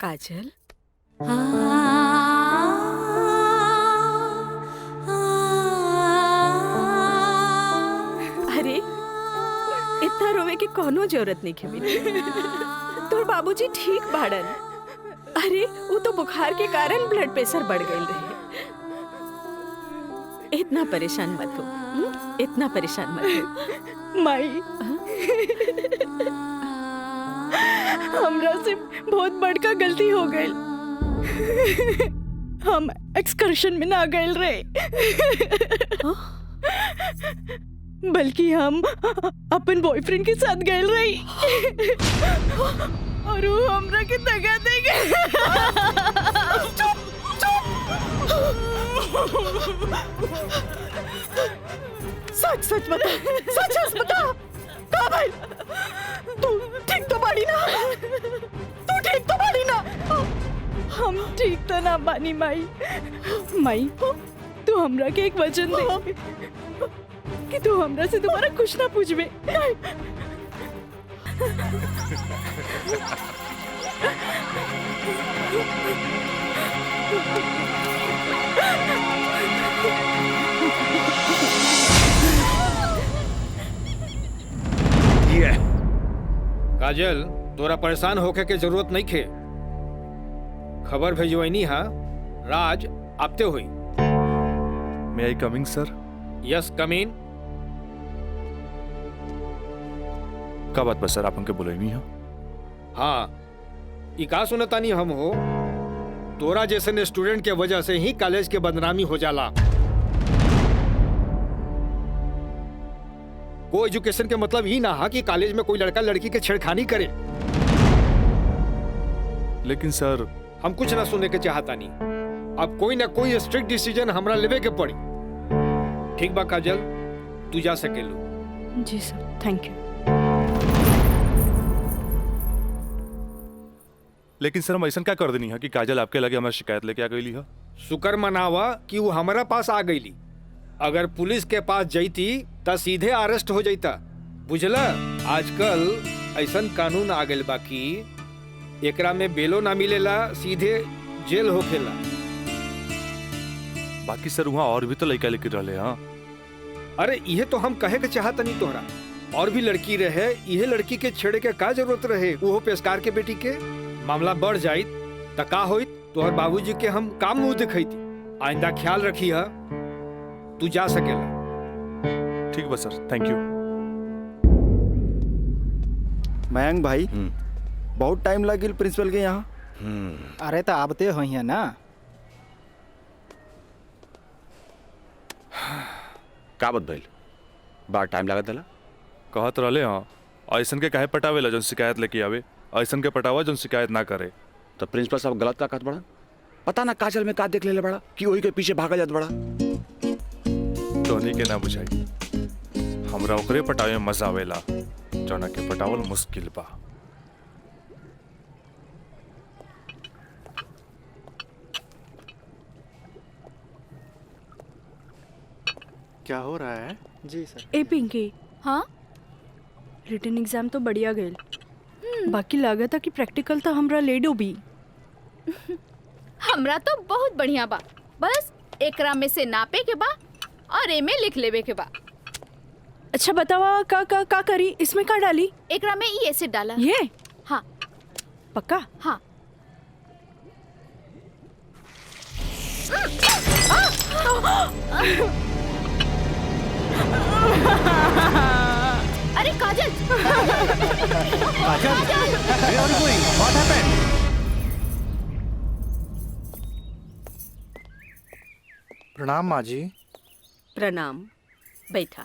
काजल अरे इतना रोवे की कोनो जरूरत नहीं है बेटी। तोर बाबूजी ठीक बाड़न। अरे वो तो बुखार के कारण ब्लड प्रेशर बढ़ गई रहे। इतना परेशान मत हो, इतना परेशान मत हो। माई हमरा से बहुत बड़का गलती हो गई। हम एक्सकर्शन में ना गए रहे, बल्कि हम अपन बॉयफ्रेंड के साथ गए रही। और वो हमरा के दगा दे गए। सच सच बता, सच सच बता। कहाँ भाई? तू ठीक तो बाड़ी ना? तू ठीक तो बाड़ी ना? हम ठीक तो ना बानी माई। माई तू हमरा के एक वचन दे कि तू हमरा से दोबारा कुछ ना पूछबे। काजल, तोरा परेशान होके के जरूरत नहीं खे। खबर भेजवैनी हा, राज आपते हुई। May I coming sir? Yes come in. का बात बस सर, आप हमके बुलाई नहीं हो? हाँ, ई का सुनतानी हम हो, तोरा जैसे स्टूडेंट के वजह से ही कॉलेज के बदनामी हो जाला। को एजुकेशन के मतलब ही ना हा कि कॉलेज में कोई लड़का लड़की के छेड़खानी करे। लेकिन सर हम कुछ ना सुनने के चाहता नहीं। अब कोई ना कोई स्ट्रिक्ट डिसीजन हमरा लेवे के पड़ी। ठीक बा काजल, तू जा सकेलू। जी सर, थैंक यू। लेकिन सर हम ऐसा क्या कर देनी है कि काजल आपके लगे हमारी शिकायत लेके आ गई है? शुक्र मनावा कि वो हमारा पास आ गईली। अगर पुलिस के पास जईती त सीधे अरेस्ट हो जाता। बुझला, आजकल ऐसन कानून आ गइल बा कि एकरा में बेलो ना मिलेला, सीधे जेल होखेला। बाकी सर वहाँ और भी तो लड़का लेके रहे। हाँ, अरे यह तो हम कहे के चाहत नहीं तोहरा। और भी लड़की रहे, यह लड़की के छेड़े के का जरूरत रहे? वो पेशकार के बेटी के मामला बढ़ जाइत त का होइत? तोहर बाबूजी के हम काम मुंह दिखैती। आइंदा ख्याल रखी है। तू जा सकेला। ठीक बा सर, थैंक यू। मयंक भाई, बहुत टाइम लगिल प्रिंसिपल के यहाँ। अरे तो आबते हो है ना। का बात भइल? बड़ा टाइम लागत होला। कहत रहले हाँ, ऐसन के काहे पटावेला जौन शिकायत लेके आवे, ऐसन के पटावा जौन शिकायत ना करे। तो प्रिंसिपल साहब गलत का कहत बड़ा? पता ना काजल में का देख लेले बड़ा कि वही के पीछे भागा जात बड़ा। तोहनी के ना बुझाई, हमरा ओकरे पटावे में मजा आवेला जौना के पटावल मुश्किल बा। क्या हो रहा है? जी सर। ए पिंकी, हाँ, रिटन एग्जाम तो बढ़िया गए। बाकी लागत है कि प्रैक्टिकल तो हमरा ले डूबी। हमरा तो बहुत बढ़िया बा। बस एकरा में से नापे के बा और ए में लिख लेवे के बा। अच्छा बतावा, का करी? इसमें का डाली? एकरा में ई एसिड डाला। ये? हाँ पक्का? हाँ। अरे काजल! काजल, where are you going? What happened? प्रणाम माँ जी। प्रणाम, बैठा।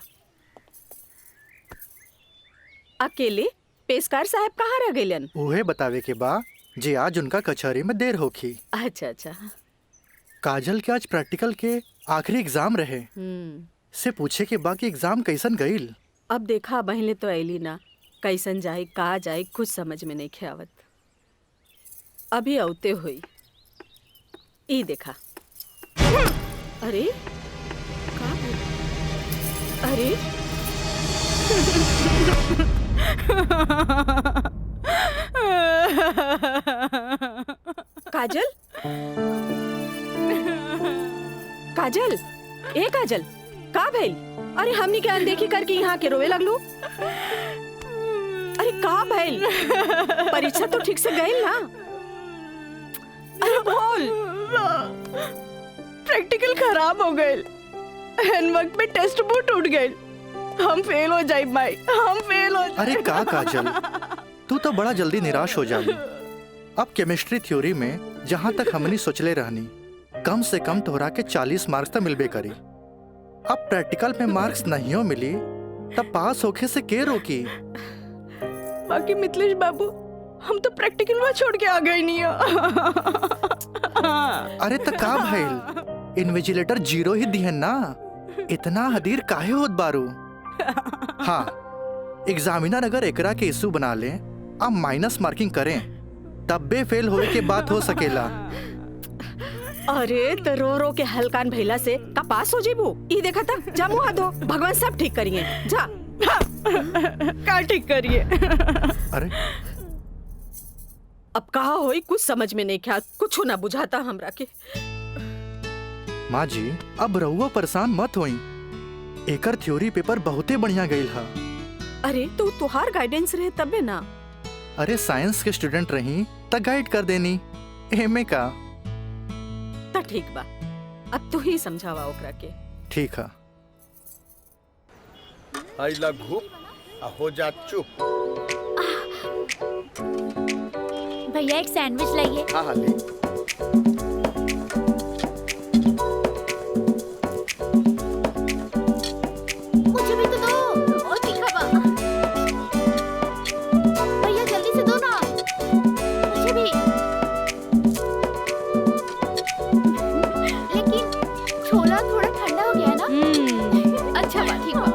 अकेले पेशकार साहब कहाँ रह गइलन? उहे बतावे के बा जे आज उनका कचहरी में देर होखी। अच्छा अच्छा। काजल के आज प्रैक्टिकल के आखिरी एग्जाम रहे। से पूछे के बा कि एग्जाम कैसन गईल। अब देखा बहले तो ऐली ना, कैसन जाए कहा जाए कुछ समझ में नहीं ख्यावत। अभी औते हुई ई देखा। अरे का? अरे काजल काजल ए काजल का भइल? अरे हमनी के अनदेखी करके यहाँ के रोवे लगलू। अरे का भइल? परीक्षा तो ठीक से गई ना? अरे बोल। प्रैक्टिकल खराब हो गए, एन वक्त पे टेस्ट बुक टूट गए। हम फेल हो जाए भाई, हम फेल हो जाए। अरे का काजल, तू तो बड़ा जल्दी निराश हो जाबी। अब केमिस्ट्री थ्योरी में जहाँ तक हमनी सोचले रहनी, कम से कम तोहरा के 40 मार्क्स तो मिलबे करी। अब प्रैक्टिकल में मार्क्स नहीं हो मिली तब पास होके से के रोकी? बाकी मिथिलेश बाबू, हम तो प्रैक्टिकल में छोड़ के आ गए नहीं हो। अरे तो का भइल, इन्विजिलेटर 0 ही दिहन ना, इतना हदीर काहे होत बारू? हाँ, एग्जामिनर अगर एकरा के इशू बना ले, अब माइनस मार्किंग करें, तब बे फेल होए के बात हो सकेला। अरे तो रो रो के हलकान भैला से का पास हो जेबू? ई देखा था, जा मुँह हाथ धो, भगवान सब ठीक करिए। जा। का ठीक करिए? अरे अब कहा होई कुछ समझ में नहीं क्या, कुछ ना बुझाता हमरा के। माँ जी, अब रहुआ परेशान मत होई, एकर थ्योरी पेपर बहुते बढ़िया गईल हा। अरे तो तुहार गाइडेंस रहे तबे ना। अरे साइंस के स्टूडेंट रही त गाइड कर देनी, एमे का। त ठीक बा, अब तू ही समझावा ओकरा के। ठीक है। आई लघु हो जा चुप। भैया एक सैंडविच लाइए। हाँ हाँ ले। मुझे भी तो दो। ओ तीखा बा। भैया जल्दी से दो ना। मुझे भी। लेकिन छोला थोड़ा ठंडा हो गया है ना? अच्छा बा, ठीक बा।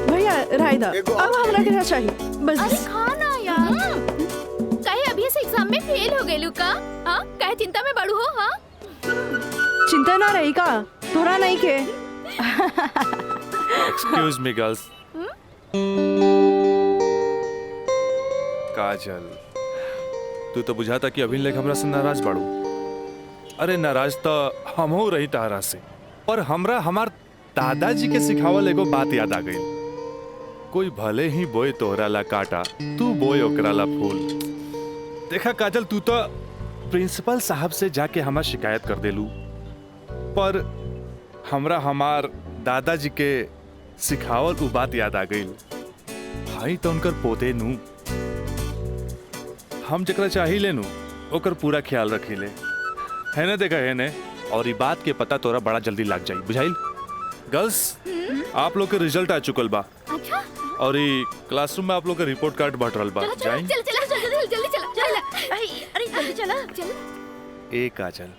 भैया रायदा, अब हमरा के चाहिए बस। अरे खाना यार। कहे अभी से एग्जाम में फेल हो गए लुका? हाँ, कहे चिंता में बड़ू हो? हाँ, चिंता ना रही का, थोड़ा नहीं के। Excuse me girls. काजल, तू तो बुझाता कि अभी लेक हमरा से नाराज बाड़ू। अरे नाराज तो हम हो रही तारा से, पर हमरा हमार दादाजी के सिखावल एगो बात याद आ गई। कोई भले ही बोए तोहरा ला काटा, तू बोए ओकरा ला फूल। देखा काजल, तू तो प्रिंसिपल साहब से जाके हमार शिकायत कर देलू, पर हमरा हमार दादाजी के सिखावल उ बात याद आ गई। भाई तो उनकर पोते नू, हम जकरा चाही लेनू ओकर पूरा ख्याल रखीले, है ना? देखा है ने, और ये बात के पता तोरा बड़ा जल्दी लग जाई, बुझाइल? गर्ल्स, आप लोग के रिजल्ट आ चुकल बा। अच्छा। और ये क्लासरूम में आप लोग का रिपोर्ट कार्ड बट रहल बा। जाई? चल चल जल्दी जल्दी चला। अरे जल्दी चला चल। ए काजल,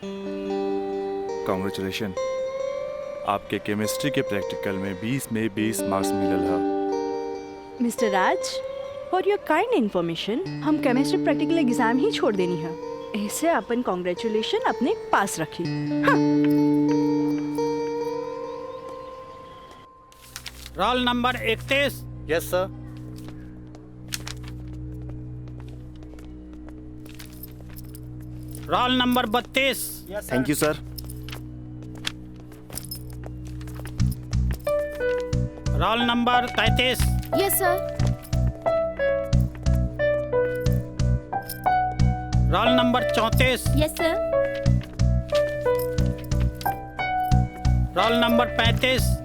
कांग्रेचुलेशन, आपके केमिस्ट्री के प्रैक्टिकल में 20 में 20 मार्क्स मिलल है। Mister Raj, for your kind information, हम केमिस्ट्री प्रैक्टिकल एग्जाम ही छोड़ देनी है। ऐसे अपन कांग्रेचुलेशन अपने पास रखी। हाँ। Roll number 31। Yes sir. Roll number 32। Thank you sir. Roll number 33। Yes sir. Roll number 34। Yes sir. Roll number 35।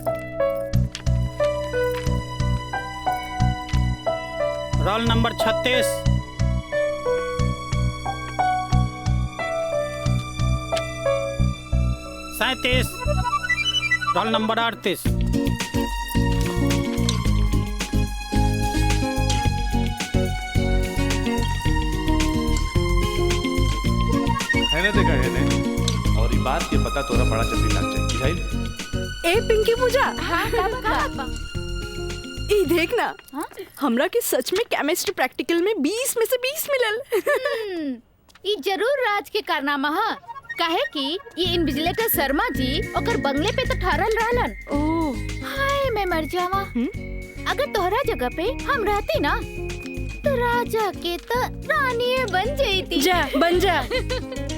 Roll number 36। Roll number 38। है ना? देखा है ने, और ये बात के पता तोरा बड़ा जल्दी लग जाए, बुझाइल? ए पिंकी पूजा, हाँ, का ई देख ना, हाँ? हमरा के सच में केमिस्ट्री प्रैक्टिकल में 20 में से 20 मिलल। ई जरूर राज के कारनामा है, काहे कि ये इन्विजिलेटर शर्मा जी ओकर बंगले पे तो ठहरल रहलन। ओह, हाय मैं मर जावा। अगर तोहरा जगह पे हम रहती ना, तो राजा के तो रानी बन जाती। जा बन जा।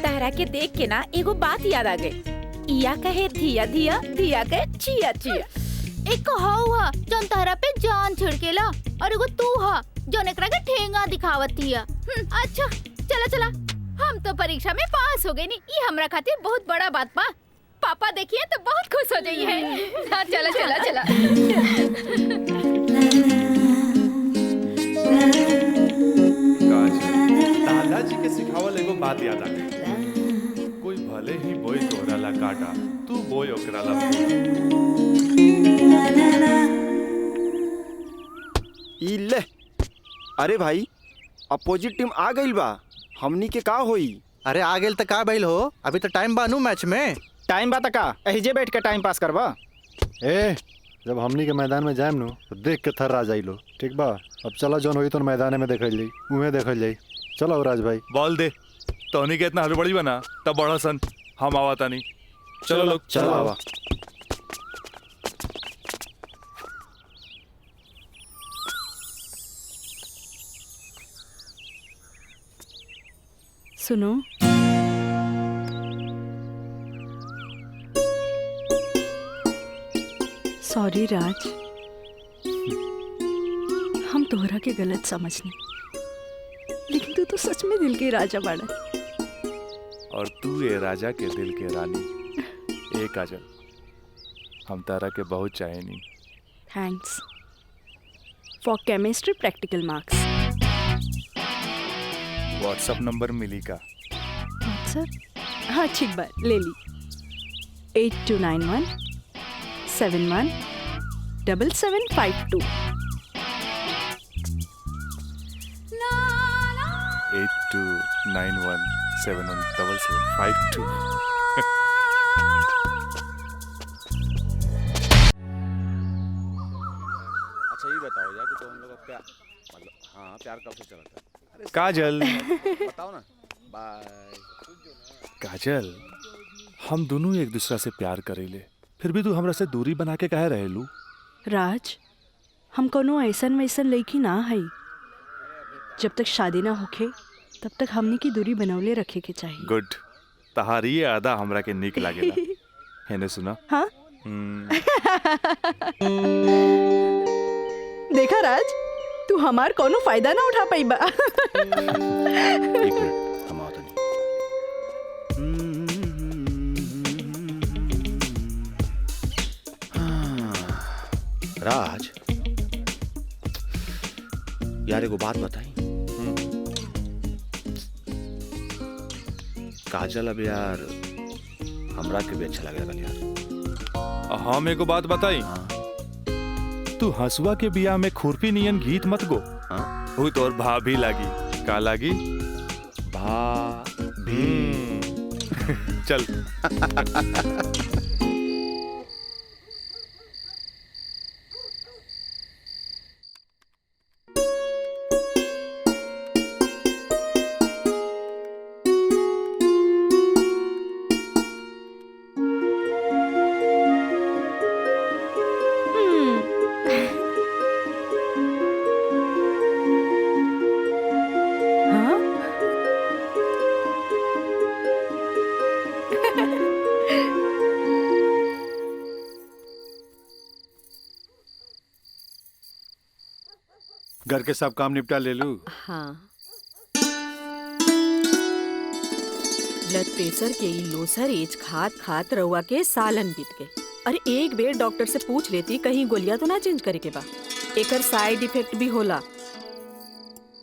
तहरा के देख के ना एगो बात याद आ गई। इया कहे धिया धिया, धिया कहे चिया चिया। एक हाउ हा जौन तहरा पे जान छिड़केला और एगो तू हा जौन एकरा के ठेंगा दिखावत हिया। अच्छा चला चला, हम तो परीक्षा में पास हो गए नी, ये हमरा खातिर बहुत बड़ा बात बा। पापा देखिए तो बहुत खुश हो जाइए। हाँ चला चला चला। दादाजी के सिखावल एगो बात याद आ गई। कोई भले ही बोई तोहरा ला काटा, तू बोई ओकरा ला ई ले। अरे भाई अपोजिट टीम आ गई बा, हमनी के का होई? अरे आ गेल त का भइल हो? अभी तो टाइम बानू मैच में। टाइम बा का एहिजे बैठ के टाइम पास करबा। ए जब हमनी के मैदान में जाएम नु तो देख के थर्रा जाइलो, ठीक बा? अब चला जौन होई तो मैदान में देखल जाई, उहे देखल जाई। चलो राज भाई बॉल दे। तोहनी के इतना हड़बड़ी बना तब बड़ा सन हम आवा तानी। चलो लोग चलो आवा। सुनो, सॉरी राज, हम तोहरा के गलत समझने, लेकिन तू तो सच में दिल के राजा बाड़ा। और तू ये राजा के दिल के रानी। ए काजल, हम तारा के बहुत चाहेनी। Thanks for chemistry practical marks. WhatsApp number मिली का? व्हाट्सएप? हाँ ठीक बात, ले ली। 8291 71 7752। 8291 717752। अच्छा ये बताओ यार कि तो हम लोग का प्यार मतलब हाँ प्यार कब से चला था? काजल बताओ ना। बाय। काजल, हम दोनों एक दूसरा से प्यार करेले, फिर भी तू हमरा से दूरी बना के काहे रहेलू? राज, हम कोनो ऐसन वैसन लड़की ना है। जब तक शादी ना होखे तब तक हमनी की दूरी बनौले रखे के चाहिए। गुड, तहारी ये आदा हमरा के निक लागेला। हेने सुना? हाँ? देखा राज, तू हमार कोनो फायदा ना उठा पाई बा। एक मिनट हम आओ तनी। राज यार एगो बात बताई। काजल अब यार हमरा के भी अच्छा लगेगा यार। हम एगो बात बताई। तू हंसुआ के बिया में खुरपी नियन गीत मत गो। वो तोर भाभी लागी। का लागी? भाभी। चल। घर के सब काम निपटा ले लू? हाँ, ब्लड प्रेशर के ई लोसर एज खात खात रउआ के सालन बीत गए। अरे एक बेर डॉक्टर से पूछ लेती कहीं गोलियां तो ना चेंज करे के बा। एकर साइड इफेक्ट भी होला।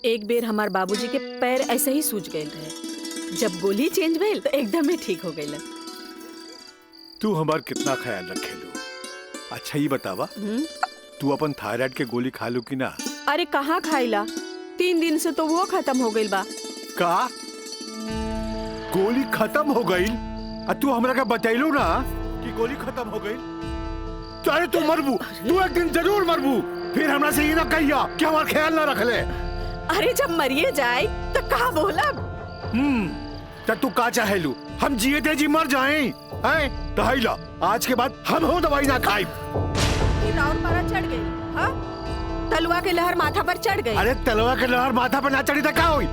एक बेर हमार बाबूजी के पैर ऐसे ही सूज गए रहे, जब गोली चेंज भइल तो एकदम ही ठीक हो गइल। तू हमार कितना ख्याल रखेलू? अच्छा ये बतावा, तू अपन थायराइड के गोली खा लू कि ना? अरे कहाँ खाइला, 3 दिन से तो वो खत्म हो गइल बा। का गोली खत्म हो गई? तू हमरा का बतैलू ना कि गोली खत्म हो गई? अरे तू मरबू, तू एक दिन जरूर मरबू। फिर हमरा से ये ना कहिया कि हमार ख्याल ना रख ले। अरे जब मरिए जाए तो कहा बोला? तब तू का चाहेलू? हम जिए थे जी मर जाएं? हैं? दहाइला, आज के बाद हम हो दवाई ना खाई। राउर पारा चढ़ गई। हाँ? तलवा के लहर माथा पर चढ़ गई। अरे तलवा के लहर माथा पर ना चढ़ी तो क्या हुई?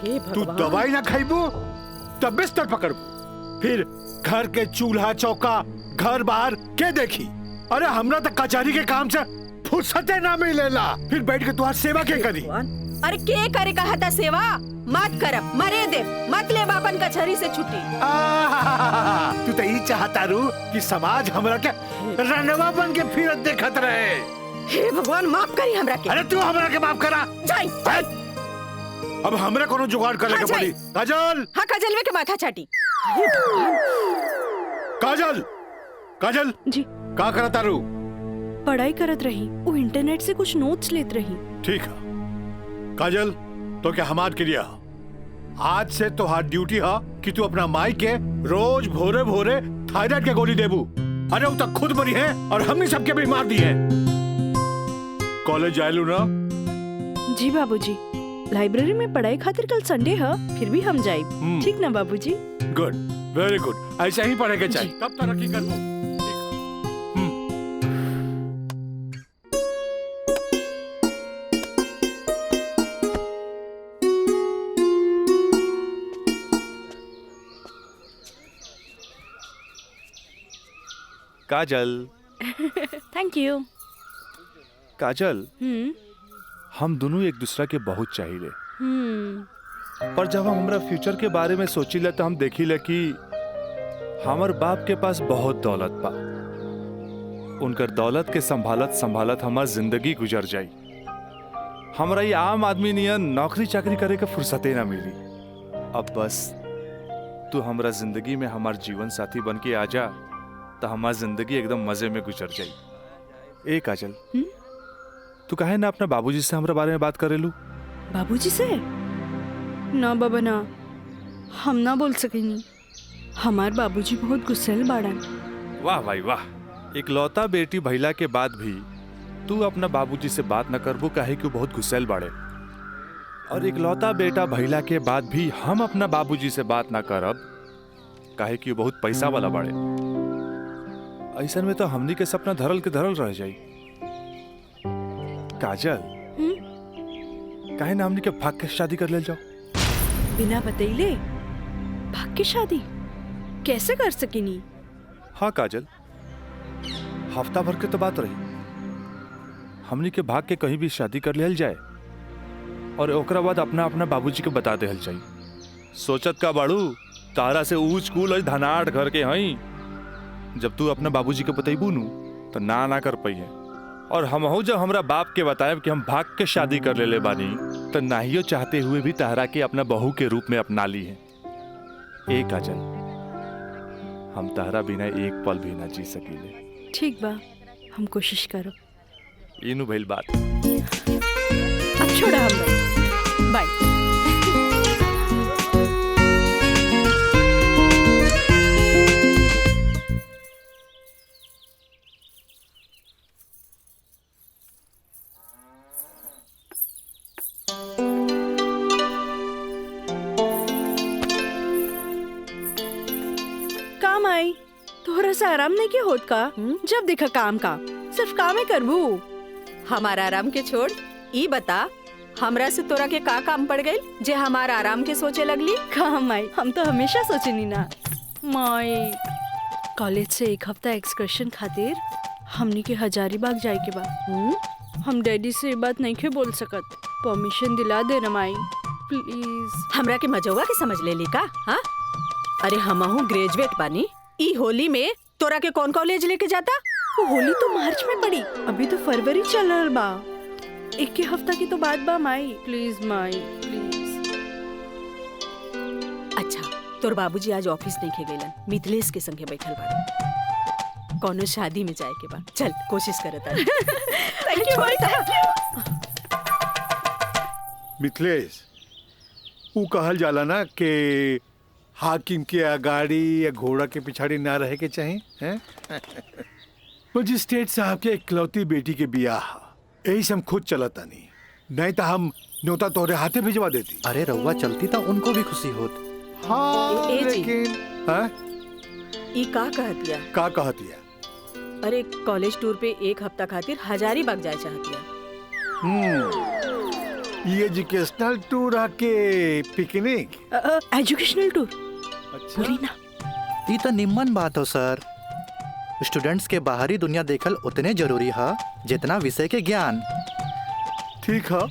हे तू भगवान। दवाई ना खाइबू तब बिस्तर पकड़बू, फिर घर के चूल्हा चौका घर बाहर के देखी। अरे हमरा तो कचहरी के काम से फुर्सते ना मिलेला, फिर बैठ के तुम्हारी सेवा के करी। अरे के करे कहा था सेवा? मत करब, मरे दे, मत ले बापन कचहरी से छुट्टी। तू तो ई चाहता रू कि समाज हमरा के रनवा बन के फिरत देखत रहे। हे भगवान माफ करी हमरा के। अरे तू हमरा के माफ करा। जाई। अब हमरा कोनो जुगाड़ करे के पड़ी। काजल। हाँ काजल के माथा चाटी। काजल, काजल जी का करता रू? पढ़ाई करत रही, वो इंटरनेट से कुछ नोट्स लेत रही। ठीक है काजल, तो क्या हमार क्रिया आज से तो हाथ ड्यूटी है कि तू अपना माई के रोज भोरे भोरे थायराइड के गोली देबू। अरे वो तक खुद मरी है और हमने सबके बीमार दी है। कॉलेज जायलू ना? जी बाबूजी, लाइब्रेरी में पढ़ाई खातिर कल संडे है, फिर भी हम जाए। ठीक ना बाबूजी? गुड, वेरी गुड, ऐसा ही पढ़े के चाहिए, तब तरक्की करबू। काजल। Thank you. काजल, हम दोनों एक दूसरा के बहुत चाहिए, पर जब हम हमरा फ्यूचर के बारे में सोचिले तो हम देखिले कि हमर बाप के पास बहुत दौलत बा। उनकर दौलत के संभालत संभालत हमार जिंदगी गुजर जाई। हमरा ये आम आदमी नियन नौकरी चाकरी करे के फुर्सते ना मिली। अब बस तू हमरा जिंदगी में हमार जीवन साथी बन के आ जा, तो हमार जिंदगी एकदम मजे में गुजर जाई। ए काजल, तू काहे ना अपना बाबूजी से हमरा बारे में बात करेलू? बाबूजी से? ना बाबा ना, हम ना बोल सकेनी। हमार बाबूजी बहुत गुस्सेल बाड़न। वाह भाई वाह, इकलौता बेटी भैला के बाद भी तू अपना बाबूजी से बात न करबू, काहे कि बहुत गुस्सेल बाड़े। और इकलौता बेटा भैला के बाद भी हम अपना बाबूजी से बात ना करब, काहे कि बहुत पैसा वाला बाड़े। ऐसा में तो हमनी के सपना धरल के धरल रह जाई। काजल, काहे ना हमनी के भाग के शादी कर ले जाओ? बिना बतैले भाग के शादी कैसे कर सकेनी? हाँ काजल, हफ्ता भर के तो बात रही, हमनी के भाग के कहीं भी शादी कर लेल जाए और ओकरा बाद अपना अपना बाबूजी के बता देहल जाई। सोचत का बाड़ू, तारा से ऊंच कूल और धनाट घर के हई। जब तू अपना बाबूजी के बतैबू नु तो ना ना कर पाई है। और हमहू जब हमरा बाप के बताएब कि हम भाग के शादी कर ले बानी, तो नाहियो चाहते हुए भी तारा के अपना बहू के रूप में अपना ली है। ए काजल, हम तारा बिना एक पल भी ना जी सकीले। ठीक बा, हम कोशिश करब। इनु भइल बात। अब छोड़ा हम बाय। काम आई थोड़ा सा आराम नहीं किया होत का? जब देखा काम का सिर्फ काम ही करबू। हमारा आराम के छोड़, ई बता हमरा से तोरा के का काम पड़ गई जे हमारा आराम के सोचे लगली? काम आई, हम तो हमेशा सोचनी ना माई। कॉलेज से एक हफ्ता एक्सकर्शन खातिर हमनी के हजारीबाग जाए के बा। हम डैडी से ये बात नहीं के बोल सकत, परमिशन दिला दे ना माई प्लीज। हमरा के मजौवा के समझ ले ली का? हाँ, अरे हमहू ग्रेजुएट बानी। ई होली में तोरा के कौन कॉलेज लेके जाता? होली तो मार्च में पड़ी, अभी तो फरवरी चल रहा बा। एक ही हफ्ता की तो बात बा माई, प्लीज माई प्लीज। अच्छा, तोर बाबूजी आज ऑफिस नहीं खे गइलन, मिथिलेश के संगे बैठल बाड़े। कौनो शादी में जाए के बा, चल कोशिश करता। Thank you Mai, thank you. Mithilesh, वो कहल जाला ना कि हाकिम के गाड़ी या घोड़ा के पिछाड़ी ना रहे के चाहिए, हैं? मजिस्ट्रेट साहब के इकलौती बेटी के बियाह, यही से हम खुद चलता नहीं तो हम न्योता तोरे हाथे भिजवा देती। अरे रउआ चलती तो उनको भी खुशी होत। हाँ, लेकिन हाँ? ई का कहतिया? का कहतिया? अरे कॉलेज टूर पे एक हफ्ता खातिर हजारीबाग जाए चाहतिया। ये एजुकेशनल टूर आके पिकनिक। एजुकेशनल टूर बोली ना। ये तो निम्मन बात हो सर। स्टूडेंट्स के बाहरी दुनिया देखल उतने जरूरी है जितना विषय के ज्ञान। ठीक है,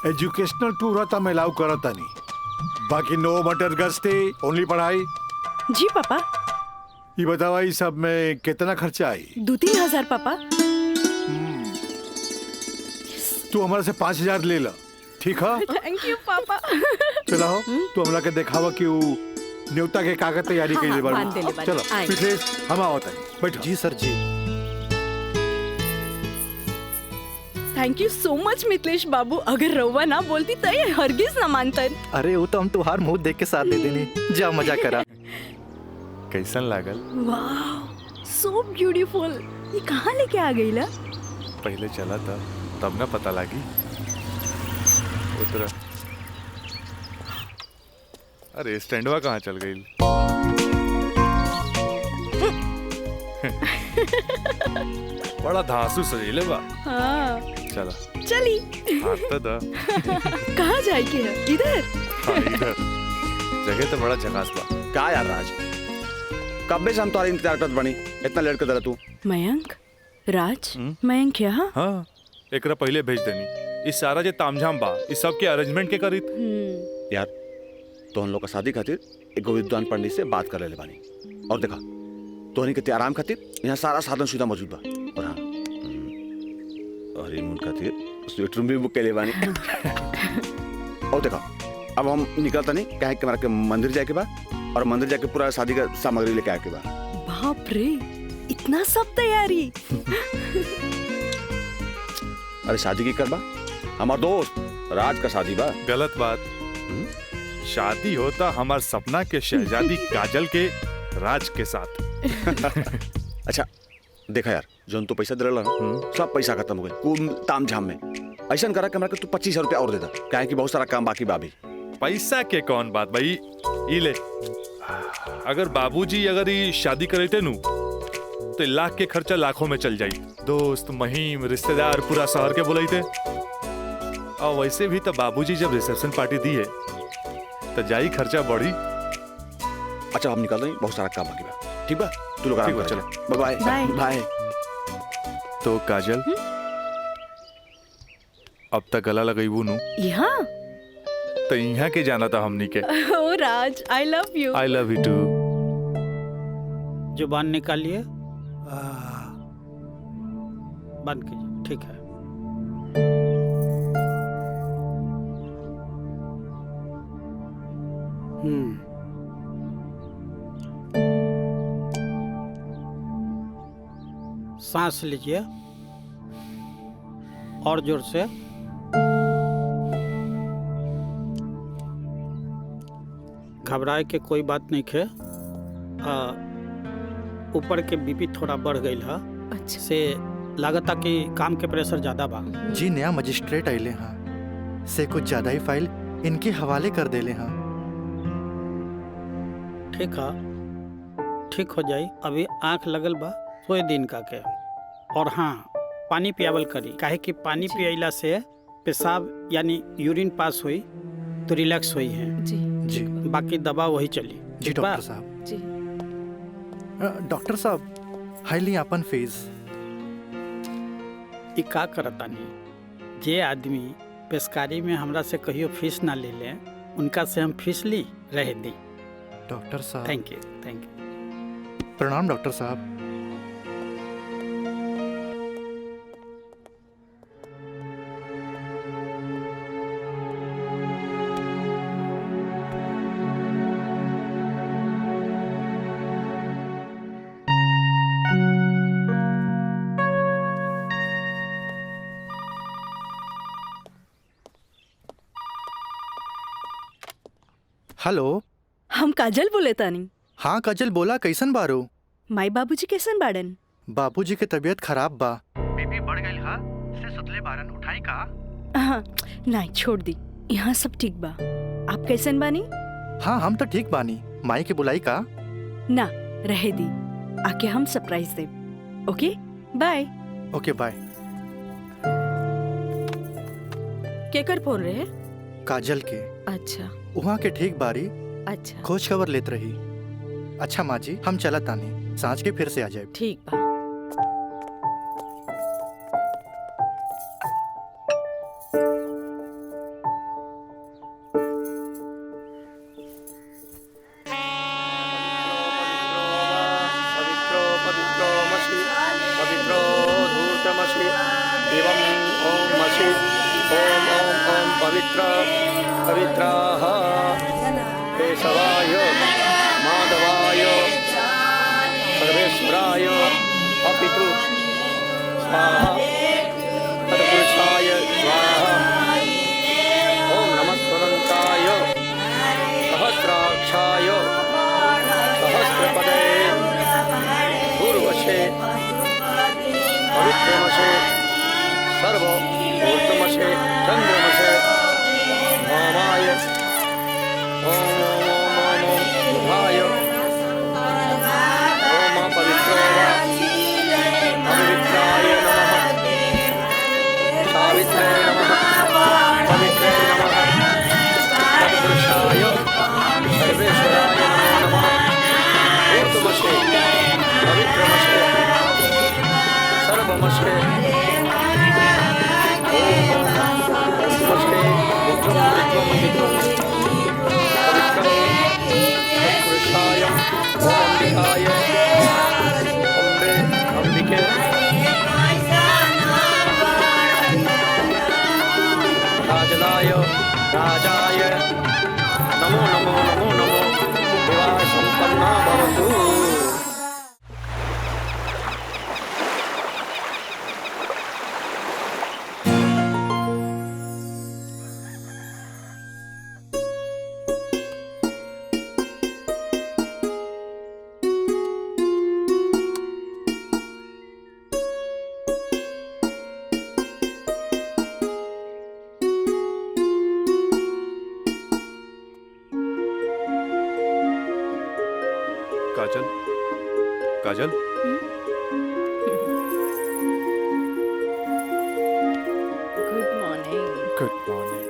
एजुकेशनल टूर है तो मैं अलाउ करता नहीं, बाकी नो मटर गस्ती, ओनली पढ़ाई। जी पापा। ये बतावा ये सब में कितना खर्चा आई? 2-3 हजार पापा। तू हमारे से 5,000 ले ला, ठीक है? थैंक यू पापा। चलो तू हमरा के दिखावा कि वो न्योता के कागज तैयारी के लिए बांध देले बानी। चलो आए। पिछले हम आवत है, बैठो। जी सर जी। Thank you so much Mithilesh बाबू। अगर रउआ ना बोलती तो ये हरगिज ना मानतन। अरे वो तो हम तुहार मुंह देख के साथ दे देनी। जा मजा करा। कैसन लागल? वाह सो ब्यूटीफुल। ये कहाँ लेके आ गई ला? पहले चला था तब ना पता लगी। उतरा। अरे स्टैंडवा कहाँ चल गई? बड़ा धांसू सजेले बा। हाँ चला चली। हाथ तो दा। कहाँ जाए के है? इधर। हाँ, इधर जगह तो बड़ा झकास बा। क्या यार राज, कब से हम तुम्हारे इंतजार करत बनी, इतना लेट कर दे तू। मयंक राज मयंक यहाँ? हाँ एकरा पहले भेज देनी। इस सारा जे तामझाम बा इस सब के अरेंजमेंट के करी। यार तो हम लोग का शादी खातिर एक विद्वान पंडित से बात कर ले बानी, और देखा तोहनी के आराम खातिर यहाँ सारा साधन सुविधा मौजूद बा। और हाँ हनीमून खातिर स्वीट रूम भी बुक कर ले बानी। और देखा अब हम निकलता नहीं कहे कि हमारा के मंदिर जाए के बा, और मंदिर जाके पूरा शादी का सामग्री लेके आए के बा। बाप रे इतना सब तैयारी। अरे शादी की करबा, हमार दोस्त राज का शादी बा। गलत बात। शादी होता हमार सपना के शहजादी काजल के राज के साथ। अच्छा देखा यार, जो तू पैसा दे रहा ना सब पैसा खत्म हो गए कुल ताम झाम में। ऐसा करा कि हमरा के तू 25,000 रुपया और दे दा, काहे कि बहुत सारा काम बाकी बा अभी। पैसा के कौन बात भाई, ई ले। अगर बाबूजी अगर ये शादी करते नु तो लाख के खर्चा लाखों में चल जाई। दोस्त महिम रिश्तेदार पूरा शहर के बुलाईते। और वैसे भी तो बाबूजी जब रिसेप्शन पार्टी दी है तो जाई खर्चा बढ़ी। अच्छा हम निकल रहे हैं, बहुत सारा काम बाकी बा। ठीक बा, तू लोग आराम कर। चलो बाय बाय। बाय। तो काजल अब तक गला लगईबू नु यहाँ? तो यहाँ के जाना था हमनी के। ओ Raj I love you. I love you too. जुबान निकालिए, बंद कीजिए। ठीक है। सांस लीजिए और जोर से। घबराए के कोई बात नहीं है। ऊपर के बीपी थोड़ा बढ़ गई है। अच्छा। से लागता कि काम के प्रेशर ज्यादा बा। जी नया मजिस्ट्रेट आइले हाँ से कुछ ज्यादा ही फाइल इनके हवाले कर देले हाँ। ठीक है, ठीक हो जाई। अभी आंख लगल बा, सोए दिन का के। और हाँ पानी पियावल करी, काहे कि पानी पियला से पेशाब यानी यूरिन पास हुई तो रिलैक्स हुई है। जी जी बाकी दवा वही चली। जी ठीक बा? डॉक्टर साहब। जी डॉक्टर साहब हाईली अपन फीस। ई का करतानी, जे आदमी पेशकारी में हमरा से कहियो फीस ना ले ले उनका से हम फीस ली रह दी। डॉक्टर साहब थैंक यू, थैंक यू। प्रणाम डॉक्टर साहब। हेलो, हम काजल बोले तानी। हाँ काजल बोला, कैसन बारू? माई बाबूजी कैसन बाड़न? बाबूजी के तबीयत खराब बा। बीपी बढ़ गई हा, से सुतले बारन, उठाई का? हाँ नहीं छोड़ दी, यहाँ सब ठीक बा। आप कैसन बानी? हाँ हम तो ठीक बानी। माई के बुलाई का? ना रहे दी, आके हम सरप्राइज दे। Okay bye. Okay bye. केकर फोन रहे? काजल के। अच्छा वहाँ के ठीक बारी अच्छा खोज खबर लेत रही। अच्छा माँ जी, हम चलत तानी, सांझ के फिर से आ जाए। ठीक बा। पवित्राः केशवाय माधवाय सर्वेश्वराय अपितृ स्वाहा तत्पुरुषाय स्वाहा। ओम नमः स्वदन्ताय सहस्राक्षाय सहस्रपदे पूर्वशे पवित्रमशे सर्वभूतमशे चन्द्रमशे वामाय ओम ओम ओम ओम बुधाय ओम पवित्रो वा पवित्राय नमः सावित्रे नमः पवित्रे नमः तत्पुरुषाय सर्वेश्वराय नमः ऊर्ध्वमशे पवित्रमशे सर्वमशे राजलाय राजाय नमो नमो नमो नमो विवाह संपन्ना भवतु। काजल, काजल, गुड मॉर्निंग। Good morning.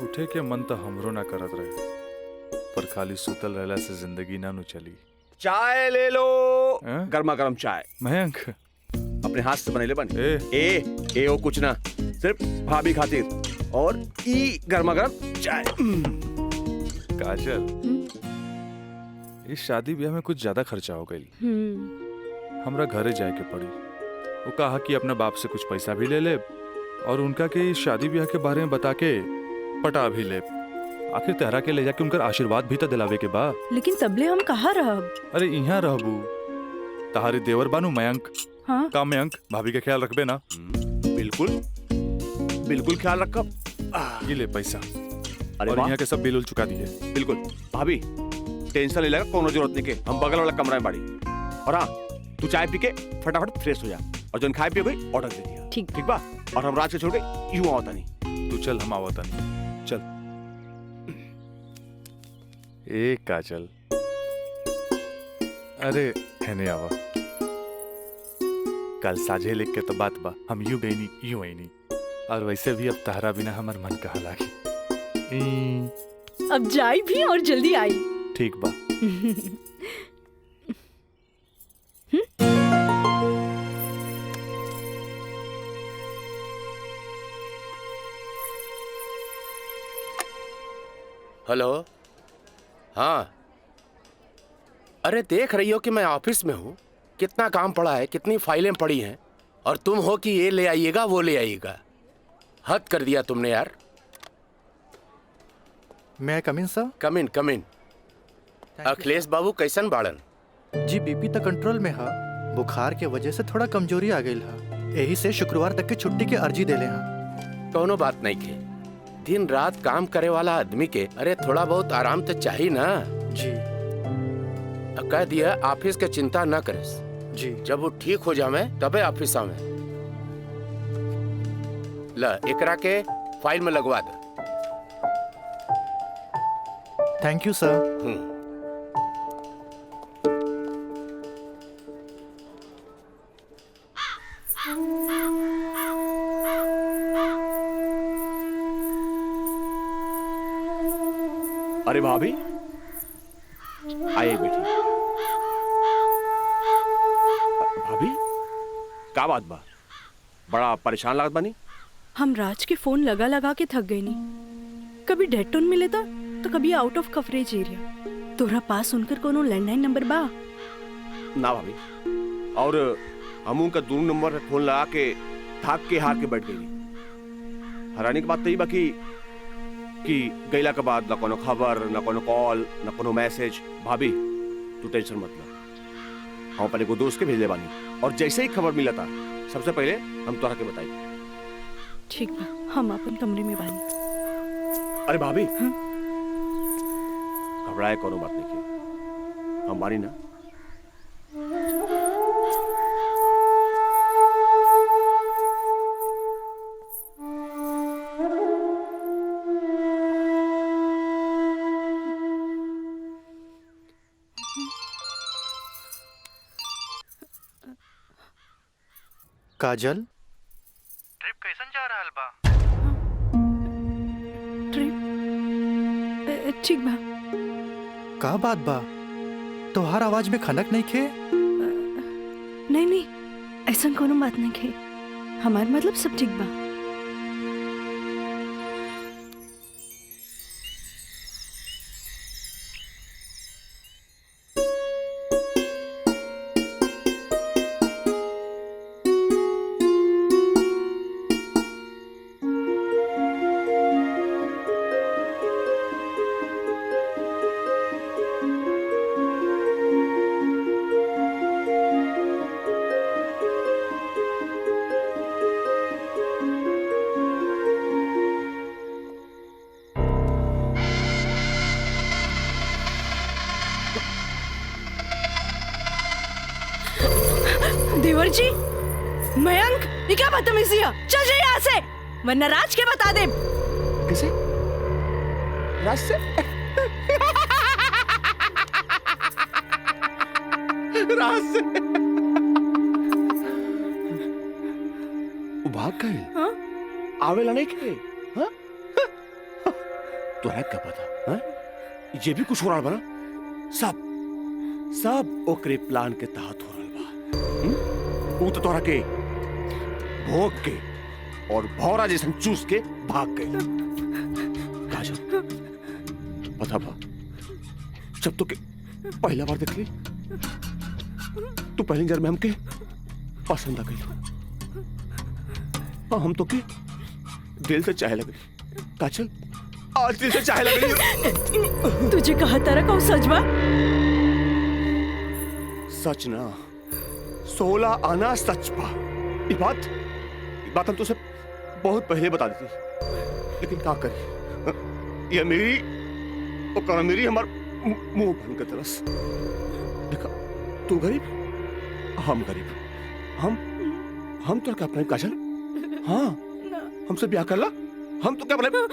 उठे के मन तो हमरो ना करत रहे, पर खाली सुतल रहला से जिंदगी ना नु चली। चाय ले लो। गर्मा गर्म चाय। मयंक अपने हाथ से बनेले बन। ए ओ कुछ ना, सिर्फ भाभी खातिर और ई गर्मा गर्म चाय। काजल, इस शादी ब्याह में कुछ ज्यादा खर्चा हो गई। हमरा घरे जाए के पड़ी। वो कहा कि अपने बाप से कुछ पैसा भी ले ले और उनका के इस शादी ब्याह के बारे में बता के पटा भी ले। आखिर तेहरा के ले जाके उनका आशीर्वाद भी तो दिलावे के बा। लेकिन तबले हम कहाँ रहब? अरे यहाँ रहबू, तहारी देवर बानू मयंक। हाँ? का मयंक, भाभी का ख्याल रखबे ना? बिल्कुल बिल्कुल ख्याल रखब। ये ले पैसा। अरे और वाह। यहाँ के सब बिल उल चुका दिए। बिल्कुल भाभी, टेंशन ले लगा, कोनो जरूरत नहीं के, हम बगल वाला कमरा में बाड़ी। और हाँ, तू चाय पी के फटाफट फ्रेश हो जा और जन खाए पिए कोई ऑर्डर दे दिया। ठीक ठीक बा। और हम रात से छोड़ के यूं आवता नहीं। तू चल, हम आवता नहीं। चल। ए काजल, अरे हैने आवा। कल साझे लिख के तो बात बा, हम यूं गई नहीं यूं आई नहीं। और वैसे भी अब तहरा बिना हमार मन कहाँ लागी। अब जाई भी और जल्दी आई। ठीक बा। हेलो। हाँ, अरे देख रही हो कि मैं ऑफिस में हूँ, कितना काम पड़ा है, कितनी फाइलें पड़ी हैं, और तुम हो कि ये ले आइएगा वो ले आइएगा। हद कर दिया तुमने यार। मैं कम इन सर? कम इन। अखिलेश बाबू कैसन बाड़न? जी बीपी तो कंट्रोल में हा, बुखार के वजह से थोड़ा कमजोरी आ गई हा, यही से शुक्रवार तक के छुट्टी के अर्जी दे ले हा। कोनो बात नहीं के, दिन रात काम करे वाला आदमी के अरे थोड़ा बहुत आराम तो चाहिए ना। जी कह दिया ऑफिस के चिंता न करे जी। जब वो ठीक हो जावे तबे ऑफिस आवे। ला एकरा के फाइल में लगवा दे। थैंक यू सर। अरे भाभी आइए बेटी। भाभी का बात बा? बड़ा परेशान लागत बानी। हम राज के फोन लगा लगा के थक गई नहीं। कभी डेड टोन मिले था तो कभी आउट ऑफ कवरेज एरिया। तोरा पास उनकर कोनो लैंडलाइन नंबर बा? ना भाभी, और हम उनका दूर नंबर पे फोन लगा के थाक के हार के बैठ गई। हैरानी की बात तो ये बाकी कि गईला के बाद ना कोनो खबर, ना कोनो कॉल, ना कोनो मैसेज। भाभी तू टेंशन मत ले, हम अपने को दोस्त के भेजले बानी और जैसे ही खबर मिला था सबसे पहले हम तोरा के बताई। ठीक बा, हम अपन कमरे में बानी। अरे भाभी घबराए कोनो बात नहीं की, हम बानी ना। काजल, ट्रिप कैसन जा रहल बा? ट्रिप ठीक बा। का बात बा? तोहार आवाज में खनक नहीं खे? नहीं नहीं, ऐसा कोनो बात नहीं खे। हमार मतलब सब ठीक बा। देवर जी, मयंक, ये क्या बदतमीजी है? चल जाइए यहाँ से, वरना राज के बता दे। किसे? राज से? राज से? वो भाग गए? हाँ? आवेला नहीं के? हाँ? तो है क्या पता? हाँ? ये भी कुछ हो रहा बना? सब ओकरे प्लान के तहत हो रहा बा। वो तो तोरा के भोग के और भौरा जैसे चूस के भाग गए। काजल, पता बा जब तो के पहला बार देख ली तू पहली नजर में हमके पसंद आ गई। हम तो के दिल से चाहे लगे। काजल, आज दिल से चाहे लगे। तुझे कहा तारा कौन सच बा? सच ना, 16 आना सच बा। ये बात हम तुझसे बहुत पहले बता दी थी, लेकिन क्या करी, ये मेरी हमार मुंह बन के तरस। देखा, तू गरीब, हम गरीब, हम तो क्या अपने काजल? हाँ, हमसे ब्याह कर ला, हम तो क्या अपने, हम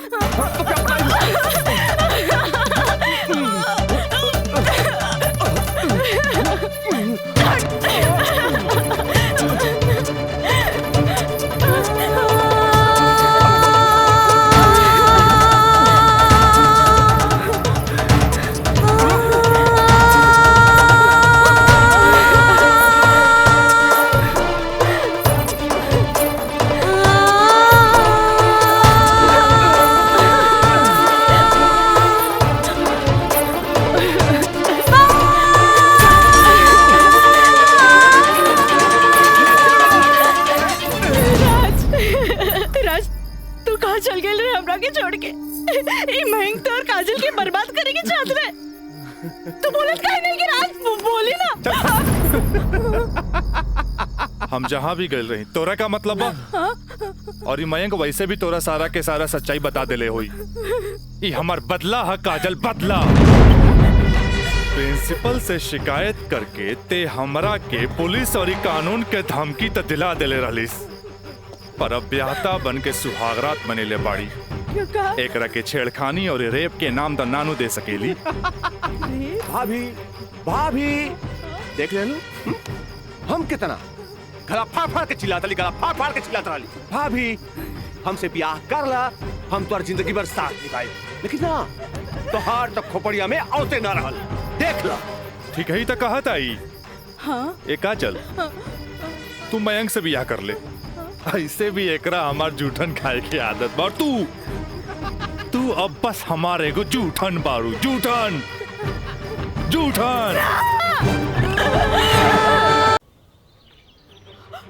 तो क्या चल गए रे हमरा के छोड़ के। ई महंग तो और काजल के बर्बाद करेंगे चाहत रहे। तू बोलत काहे नहीं कि राज बोली ना। हम जहाँ भी गए रही तोरा का मतलब बा? और ये मयंक वैसे भी तोरा सारा के सारा सच्चाई बता देले होई। ये हमार बदला है काजल, बदला। प्रिंसिपल से शिकायत करके ते हमरा के पुलिस और कानून के धमकी त दिला देले रहलिस, पर अब ब्याहता बन के सुहागरात बनेले बाड़ी। एकरा के छेड़खानी और रेप के नाम द नानू दे सकेली। भाभी देख ले लो, हम कितना गला फाड़ फाड़ के चिल्लाता ली, गला फाड़ फाड़ के चिल्लाता रही। भाभी हमसे ब्याह कर ला, हम तुम्हारी जिंदगी भर साथ निभाए, लेकिन ना तोहार तो खोपड़िया में औते ना रहल। देख लो। ठीक है ही तो कहा ताई। हाँ ए काजल, तू मयंक से बियाह कर ले। ऐसे भी एकरा हमार जूठन खाए की आदत बा। तू अब बस हमारे को जूठन बारू, जूठन जूठन।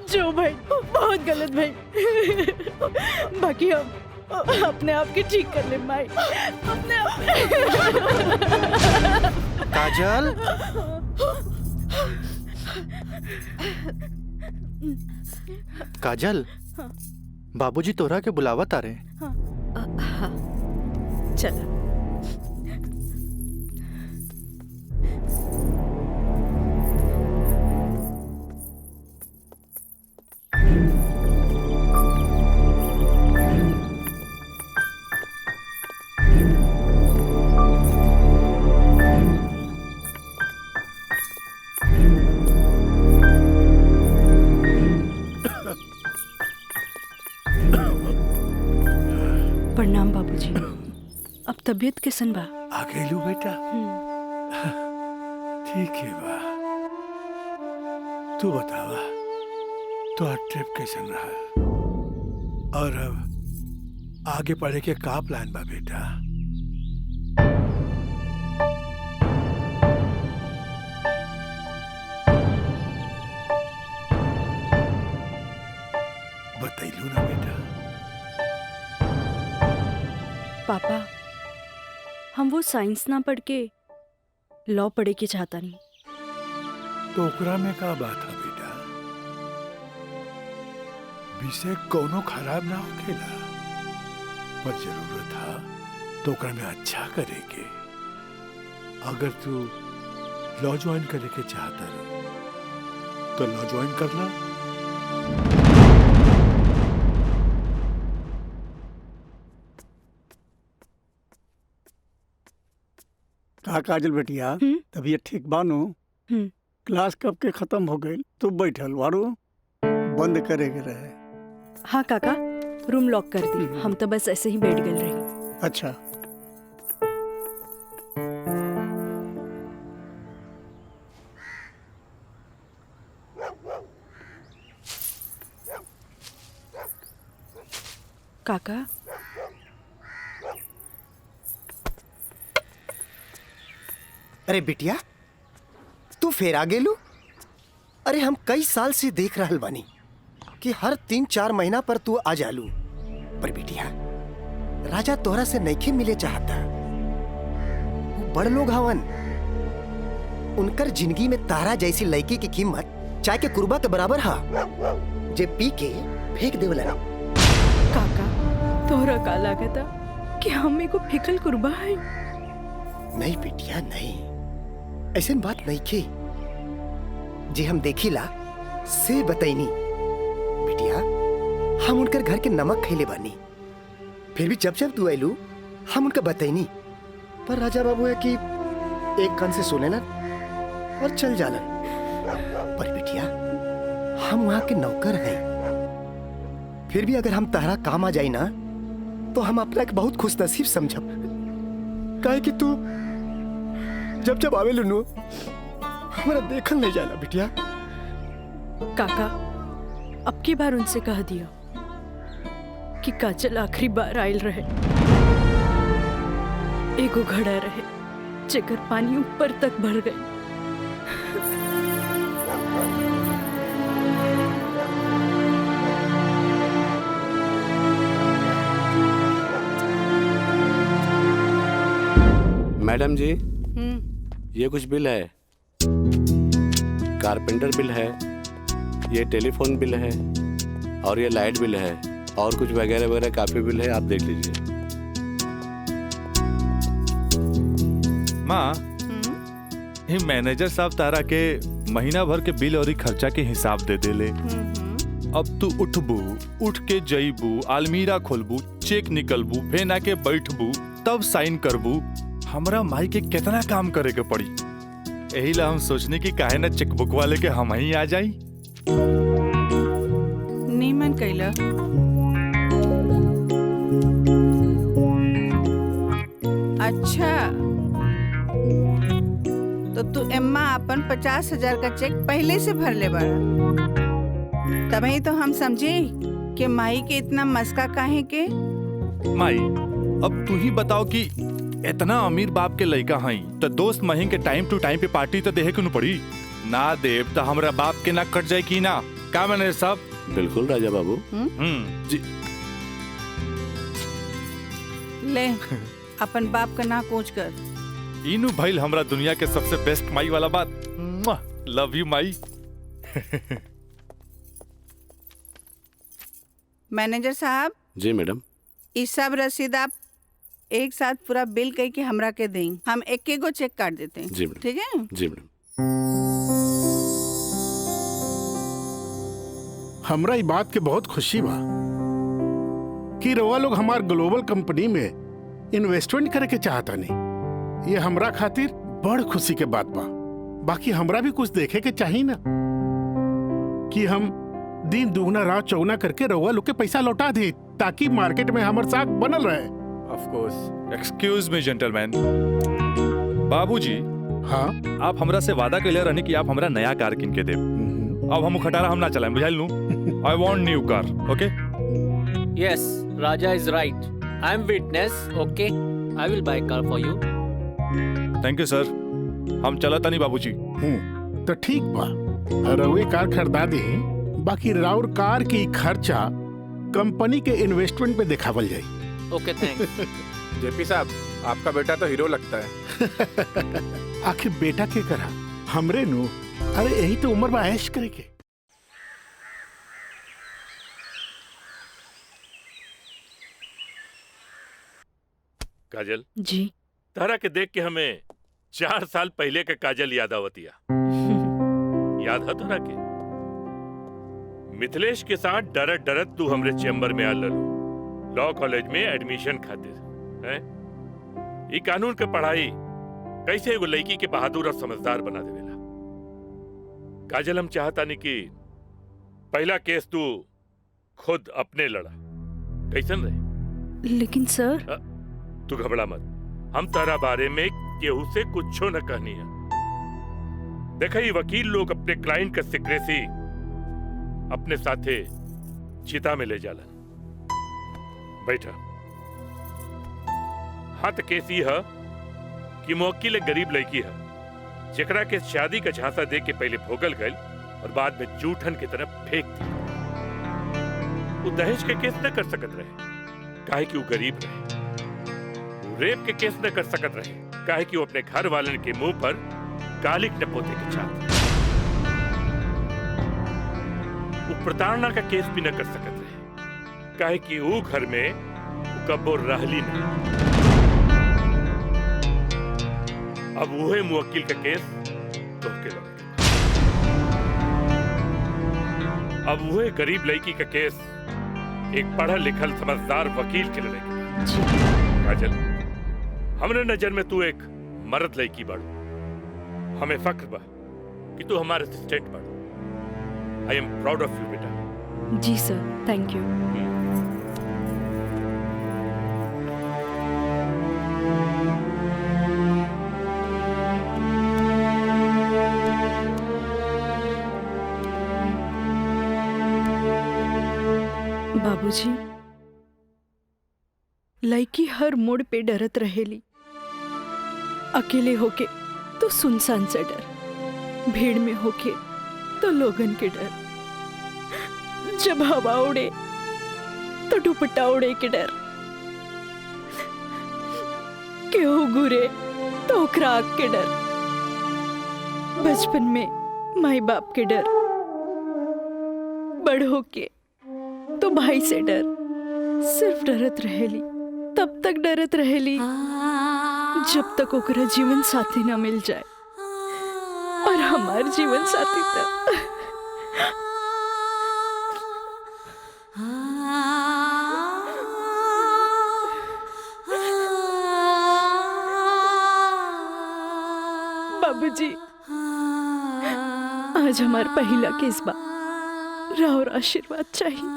जो भाई बहुत गलत भाई, बाकी हम अपने आप के ठीक कर ले माई, अपने आप। काजल, काजल, बाबूजी तोरा के बुलावत आ रहे। हाँ चल। प्रणाम बाबूजी। अब तबीयत कैसन बा? आ गइलू बेटा। ठीक है बा। तू बतावा तो ट्रिप कैसन रहा और अब आगे पढ़े के का प्लान बा बेटा? बतैलू ना बेटा। पापा, हम वो साइंस ना पढ़ के लॉ पढ़े के चाहता नहीं। तो ओकरा में का बात है बेटा? विषय कोनो खराब ना होखेला, पर जरूरत है तो ओकरा में अच्छा करे के। अगर तू लॉ ज्वाइन करे के चाहता रहो तो लॉ ज्वाइन कर ला। का काजल बेटिया, तबीयत ठीक बानू? क्लास कब के खत्म हो गई? तू बैठल वारू, बंद करे के रहे। हाँ काका, रूम लॉक कर दी। हम तो बस ऐसे ही बैठ गए रही। अच्छा। काका, अरे बिटिया, तू फिर आ गेलू? अरे हम कई साल से देख रहल बानी कि हर 3-4 महीना पर तू आ जालू। पर बिटिया, राजा तोहरा से नइखे मिले चाहता। वो बड़ लोग हवन, उनकर जिंदगी में तारा जैसी लड़की की कीमत चाय के कुर्बा के बराबर हा, जे पी के फेंक देवलन। काका, तोहरा का लागता कि हम को फिकल कुर्बा है? नहीं बिटिया नहीं, ऐसे बात नहीं की। जे हम देखिला से बताइनी बिटिया, हम उनकर घर के नमक खैले बानी। फिर भी जब जब तू आयलू हम उनका बताइनी, पर राजा बाबू है कि एक कान से सुने ना और चल जालन। पर बिटिया, हम वहां के नौकर हैं। फिर भी अगर हम तहरा काम आ जाई ना तो हम अपना एक बहुत खुश नसीब समझब। काहे कि तू जब जब आवे लुनू हमारा देखल नहीं जाला बिटिया। काका, अब की बार उनसे कह दिया कि काजल आखिरी बार आयल रहे, एगो घड़ा रहे जेकर पानी ऊपर तक भर गई। मैडम जी, ये कुछ बिल है। कारपेंटर बिल है, ये टेलीफोन बिल है और ये लाइट बिल है और कुछ वगैरह वगैरह काफी बिल है, आप देख लीजिए। माँ, ये मैनेजर साहब तारा के महीना भर के बिल और खर्चा के हिसाब दे देले। अब तू उठबू, उठ के जईबू, अलमीरा खोलबू, चेक निकलबू, फेन आके बैठबू, तब साइन करबू। हमरा माई के कितना काम करे के पड़ी। यही ला हम सोचने की काहे ना चेकबुक वाले के हम ही आ जाई। नीमन कैला। अच्छा, तो तू एम्मा अपन 50,000 का चेक पहले से भर ले बाड़ा। तभी तो हम समझे कि माई के इतना मस्का काहे के। माई, अब तू ही बताओ कि इतना अमीर बाप के लड़का हई तो दोस्त महीन के टाइम टू टाइम पे पार्टी तो देहे के पड़ी ना। देव तो हमरा बाप के ना कट जाए की ना। का मैंने सब बिल्कुल राजा बाबू। जी ले अपन बाप का ना कोच कर। इनू भाई हमरा दुनिया के सबसे बेस्ट माई वाला बात। Love you Mai. मैनेजर साहब। जी मैडम। इस सब रसीद आप एक साथ पूरा बिल कह के हमरा के दें। हम एक गो चेक काट देते हैं। जी मैडम। ठीक है। जी मैडम। हमरा ई बात के बहुत खुशी बा कि रउआ लोग हमार ग्लोबल कंपनी में इन्वेस्टमेंट करे के चाहता नहीं। ये हमरा खातिर बड़ खुशी के बात बा। बाकी हमरा भी कुछ देखे के चाहिए ना कि हम दिन दुगना रात चौगुना करके रउआ लोग के पैसा लौटा दे ताकि मार्केट में हमार साख बनल रहे। Of course. Excuse me gentleman. बाबूजी, हाँ आप हमरा से वादा कैले रहने कि आप हमरा नया कार किन के देब। अब हम खटारा हम ना चलाएं, बुझाइल नू। I want new car, okay? Yes, Raja is right. I am witness. Okay, I will buy car for you. Thank you sir. हम चला तनी बाबूजी। तो ठीक बा, रउए कार खरीदा दे। बाकी राउर कार की खर्चा कंपनी के इन्वेस्टमेंट पे दिखावल जाई। Okay, thanks. जेपी साहब, आपका बेटा तो हीरो लगता है। आखिर बेटा के करा हमरे नु। अरे यही तो उम्र में ऐश करे के। काजल जी। तारा के देख के हमें 4 साल पहले के काजल याद आवतिया। याद है तारा के? मिथिलेश के साथ डरत डरत तू हमरे चेम्बर में आ ललू लॉ कॉलेज में एडमिशन खातिर। हैं? ई कानून के पढ़ाई कैसे एगो लड़की के बहादुर और समझदार बना देवेला। काजल, हम चाहता नहीं कि पहला केस तू खुद अपने लड़ा। कैसन रहे? लेकिन सर। तू घबरा मत, हम तारा बारे में केहू से कुछो न कहनी है। देखा, ये वकील लोग अपने क्लाइंट का सिक्रेसी अपने साथे चिता में ले जालन। बैठा। हाँ, तो केस ये है कि मुवक्किल एक गरीब लड़की है जेकरा के शादी का झांसा दे के पहले भोगल गए और बाद में जूठन की तरफ फेंक दी। वो दहेज के केस न कर सकत रहे काहे कि वो गरीब रहे। वो रेप के केस न कर सकत रहे काहे कि वो अपने घर वालन के मुंह पर कालिक न पोते के चाहते। वो प्रताड़ना का केस भी न कर सकत रहे काहे कि वो घर में वो कब्बो रहली नहीं। अब वही मुवक्किल का केस तो के लड़े। अब वही गरीब लड़की का केस एक पढ़ल लिखल समझदार वकील के लड़े। काजल, हमरे नजर में तू एक मर्द लड़की बाड़ू। हमें फख्र बा कि तू हमारे असिस्टेंट बाड़ू। आई एम प्राउड ऑफ यू बेटा। जी सर, थैंक यू। बाबूजी, लड़की हर मोड़ पे डरत रहेली। अकेले होके तो सुनसान से डर, भीड़ में होके तो लोगन के डर, जब हवा उड़े तो दुपट्टा उड़े के डर, केहू घूरे तो ओकरा आग के डर, बचपन में माई बाप के डर, बड़ होके तो भाई से डर। सिर्फ डरत रहेली, तब तक डरत रहेली जब तक ओकरा जीवन साथी ना मिल जाए। और हमार जीवन साथी तो बाबूजी, आज हमार पहला केस बा, राउर आशीर्वाद चाहिए।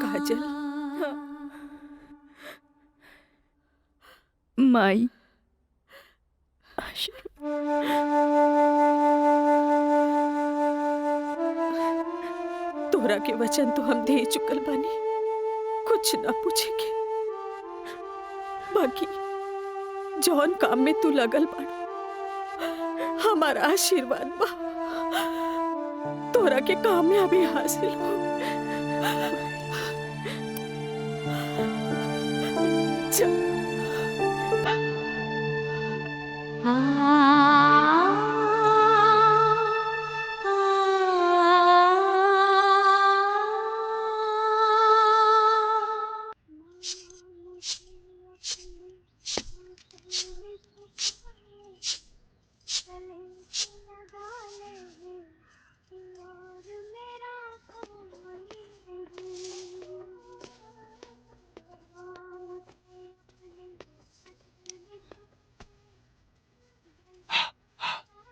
काजल, माई तोरा के वचन तो हम दे चुकल बानी, कुछ ना पूछेंगे। बाकी जौन काम में तू लगल बाड़ा, हमारा आशीर्वाद बा तोरा के कामयाबी हासिल हो। चल।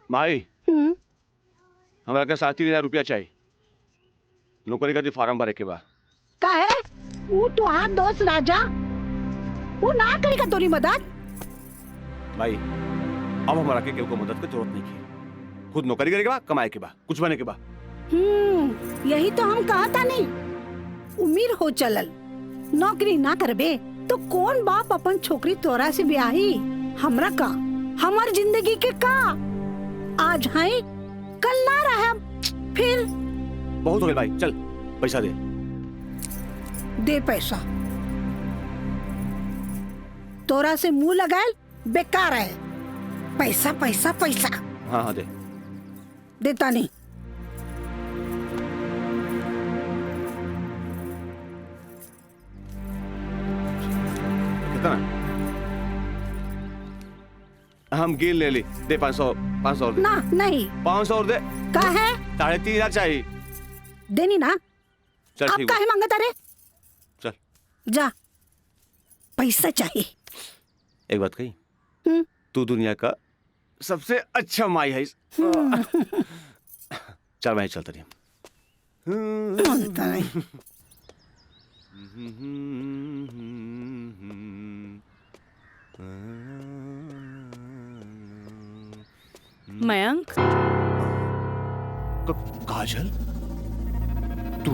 माई हमारा के 7,000 रुपया चाहिए, नौकरी का फार्म भरे के बाद। का है वो तो हाथ दोस्त राजा, वो ना करेगा तोरी मदद। भाई अब हमारा के केहू को मदद की जरूरत नहीं है, खुद नौकरी करे के बाद, कमाए के बाद, कुछ बने के बाद। यही तो हम कहा था नहीं, उम्र हो चलल, नौकरी ना करबे तो कौन बाप अपन छोकरी तोरा से ब्याही। हमरा का, हमार जिंदगी के का, आज है कल ना रहे, फिर बहुत हो गया भाई, चल पैसा दे। दे पैसा, तोरा से मुंह लगाए बेकार है। पैसा पैसा पैसा। हाँ हाँ दे। देता नहीं। कितना? हम गिन ले ली, दे 500 और दे। ना नहीं, 500 और दे। का है? 3,500 चाहिए। देनी ना। चल आप ठीक काहे मांगता रे? चल। जा, पैसा चाहिए। एक बात कही, तू दुनिया का सबसे अच्छा माई है। चल मैं चलता रही। मयंक, काजल, तू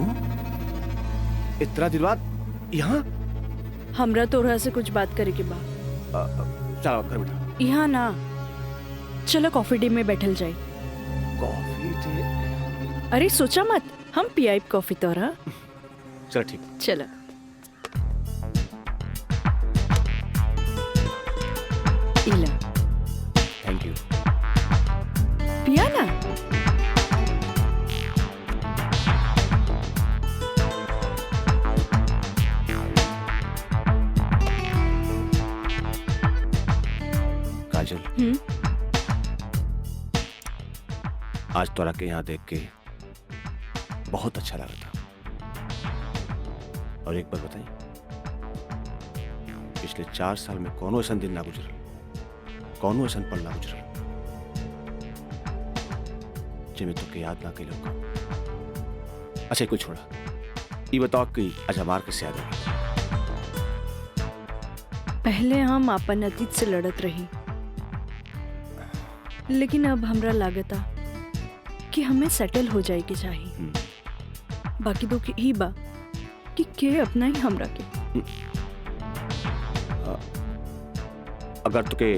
इतना दिन बाद यहाँ? हमरा तोरा से कुछ बात करे के बा। चलो कर बेटा। यहाँ ना, चलो कॉफी डे में बैठल जाए। Coffee day? अरे सोचा मत, हम पियाई कॉफी तोरा। चल ठीक। चला। इला। Thank you. पिया ना। काजल, आज तोरा के यहाँ देख के बहुत अच्छा लगा था। और एक बात बताई, पिछले 4 साल में कौनो ऐसा दिन ना गुजरल, कौनो ऐसा पल ना गुजरल जिसमें तुके याद ना कैलो का। अच्छा कोई छोड़ा, ये बताओ कि आज हमार कैसे याद आई? पहले हम अपन अतीत से लड़त रही, लेकिन अब हमरा लागता कि हमें सेटल हो जाए के चाहिए। बाकी तो ही बा कि के अपना ही हमरा के। अगर तुके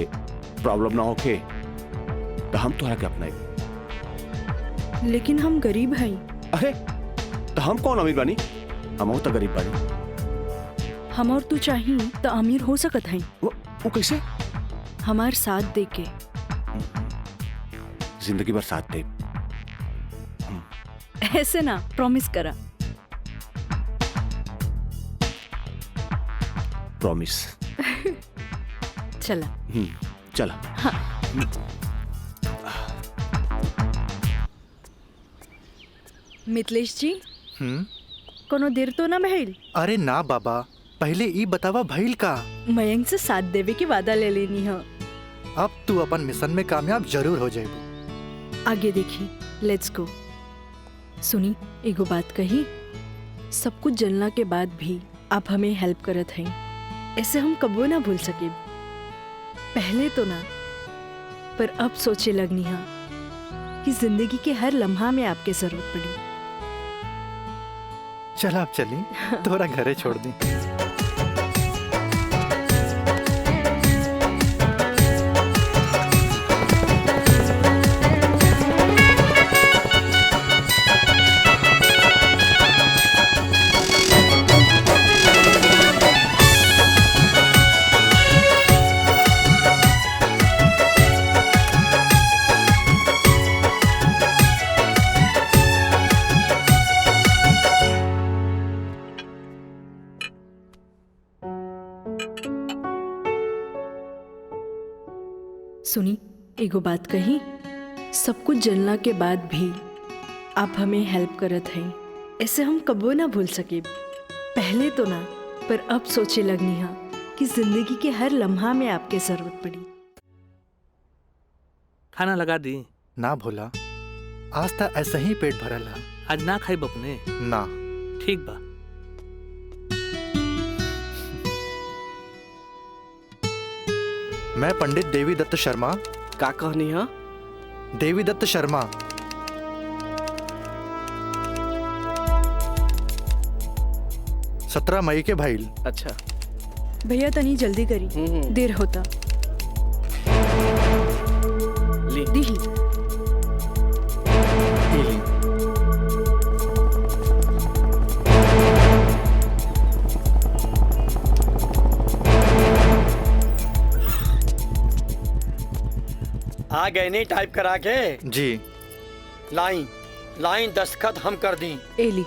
प्रॉब्लम ना होके तो हम तोहरा के अपनाए। लेकिन हम गरीब हैं। अरे तो हम कौन अमीर बानी? हम तो गरीब बानी। हम और तू चाहिए तो अमीर हो सकत हैं। वो कैसे? हमार साथ दे के। जिंदगी भर साथ दे। ऐसे ना, प्रॉमिस करा। प्रॉमिस। चला। चला। हाँ। मिथिलेश जी, कोनो देर तो ना भइल? अरे ना बाबा, पहले ई बतावा भइल का? मयंक से साथ देवे की वादा ले लेनी है। अब तू अपन मिशन में कामयाब जरूर हो जाएगी। आगे देखी, लेट्स गो। सुनी, एगो बात कही, सब कुछ जलना के बाद भी आप हमें हेल्प करत हैं, ऐसे हम कबो ना भूल सके। पहले तो ना, पर अब सोचे लगनी हाँ कि जिंदगी के हर लम्हा में आपके जरूरत पड़ी। चल आप चली, तोरा घरे छोड़ दी। सुनी, एगो बात कही, सब कुछ जानला के बाद भी आप हमें हेल्प करत हैं, ऐसे हम कबो ना भूल सके। पहले तो ना, पर अब सोचे लगनी हाँ कि जिंदगी के हर लम्हा में आपके जरूरत पड़ी। खाना लगा दी? ना भोला, आज तक ऐसा ही पेट भरल है। आज ना खाई बपने? ना। ठीक बा। मैं पंडित देवी दत्त शर्मा। का कहनी है? देवी दत्त शर्मा। सत्रह मई के भाईल। अच्छा भैया तनी जल्दी करी, देर होता। ली दी। आ गए नहीं टाइप करा के? जी। लाइन लाइन दस्तखत हम कर दी। एली।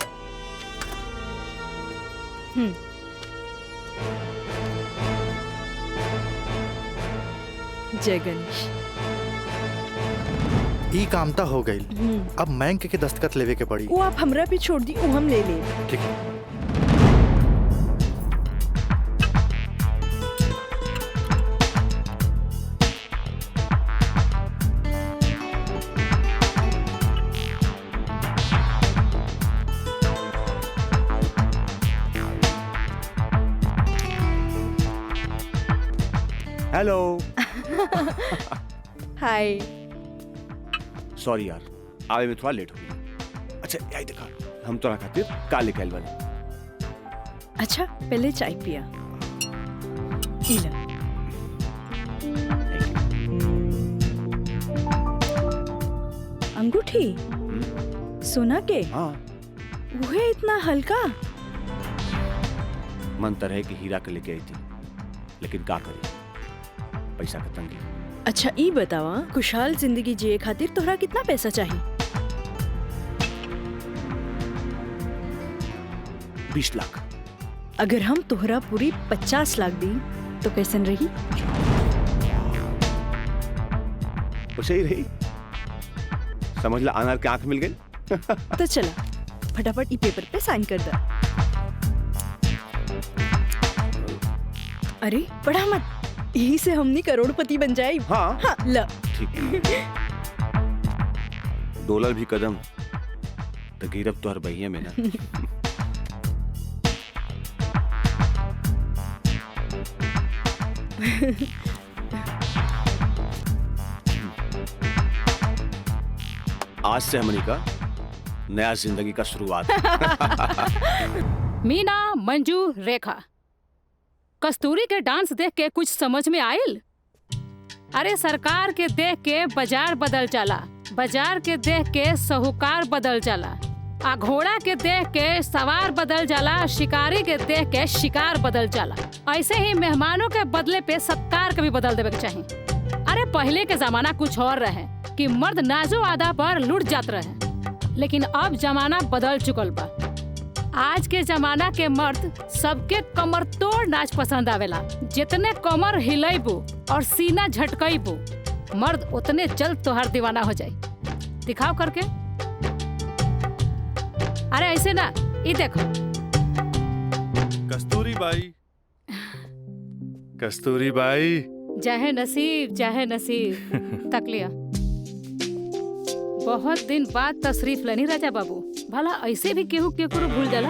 जय गणेश। ई कामता हो गई, अब बैंक के दस्तखत लेवे के पड़ी। वो आप हमरा पे छोड़ दी, वो हम ले ले। ठीक है। हेलो। हाय। सॉरी यार, आवे में थोड़ा लेट हो गया। अच्छा यही देखा, हम तोरा खातिर का लेके आइल बानी। अच्छा पहले चाय पिया। इला। अंगूठी सोना के? हाँ। वो है इतना हल्का? मन तो रहे कि हीरा के लेके आई थी, लेकिन का करी, पैसा का तंगी। अच्छा ई बतावा, खुशहाल जिंदगी जिए खातिर तोहरा कितना पैसा चाहिए? 20 लाख। अगर हम तोहरा पूरी 50 लाख दी तो कैसन रही? वैसे ही रही। समझ ला अनार के आंख मिल गई। तो चला फटाफट ई पेपर पे साइन कर दे। अरे पढ़ा मत, यही से हमनी करोड़पति बन जाए। हाँ, हाँ ल। ठीक है। डॉलर भी कदम तो गिरब तो हर बहिया में ना। आज से हमनी का नया जिंदगी का शुरुआत। मीना, मंजू, रेखा, कस्तूरी के डांस देख के कुछ समझ में आयल? अरे सरकार के देख के बाजार बदल जाला, बाजार के देख के साहूकार बदल जाला, आ घोड़ा के देख के सवार बदल जाला, शिकारी के देख के शिकार बदल जाला। ऐसे ही मेहमानों के बदले पे सत्कार के भी बदल देवे के चाहिए। अरे पहले के जमाना कुछ और रहे कि मर्द नाजो आदा पर लुट जात रहे, लेकिन अब जमाना बदल चुकल बा। आज के जमाना के मर्द सबके कमर तोड़ नाच पसंद आवेला। जितने कमर हिलेबू और सीना झटकईबू, मर्द उतने जल्द तोहर दीवाना हो जाए। दिखाओ करके। अरे ऐसे ना, ये देखो। कस्तूरी बाई, कस्तूरी बाई। चाहे नसीब, चाहे नसीब। तक लिया। बहुत दिन बाद तशरीफ लेनी राजा बाबू। भला ऐसे भी केहू केकरो भूल जाला?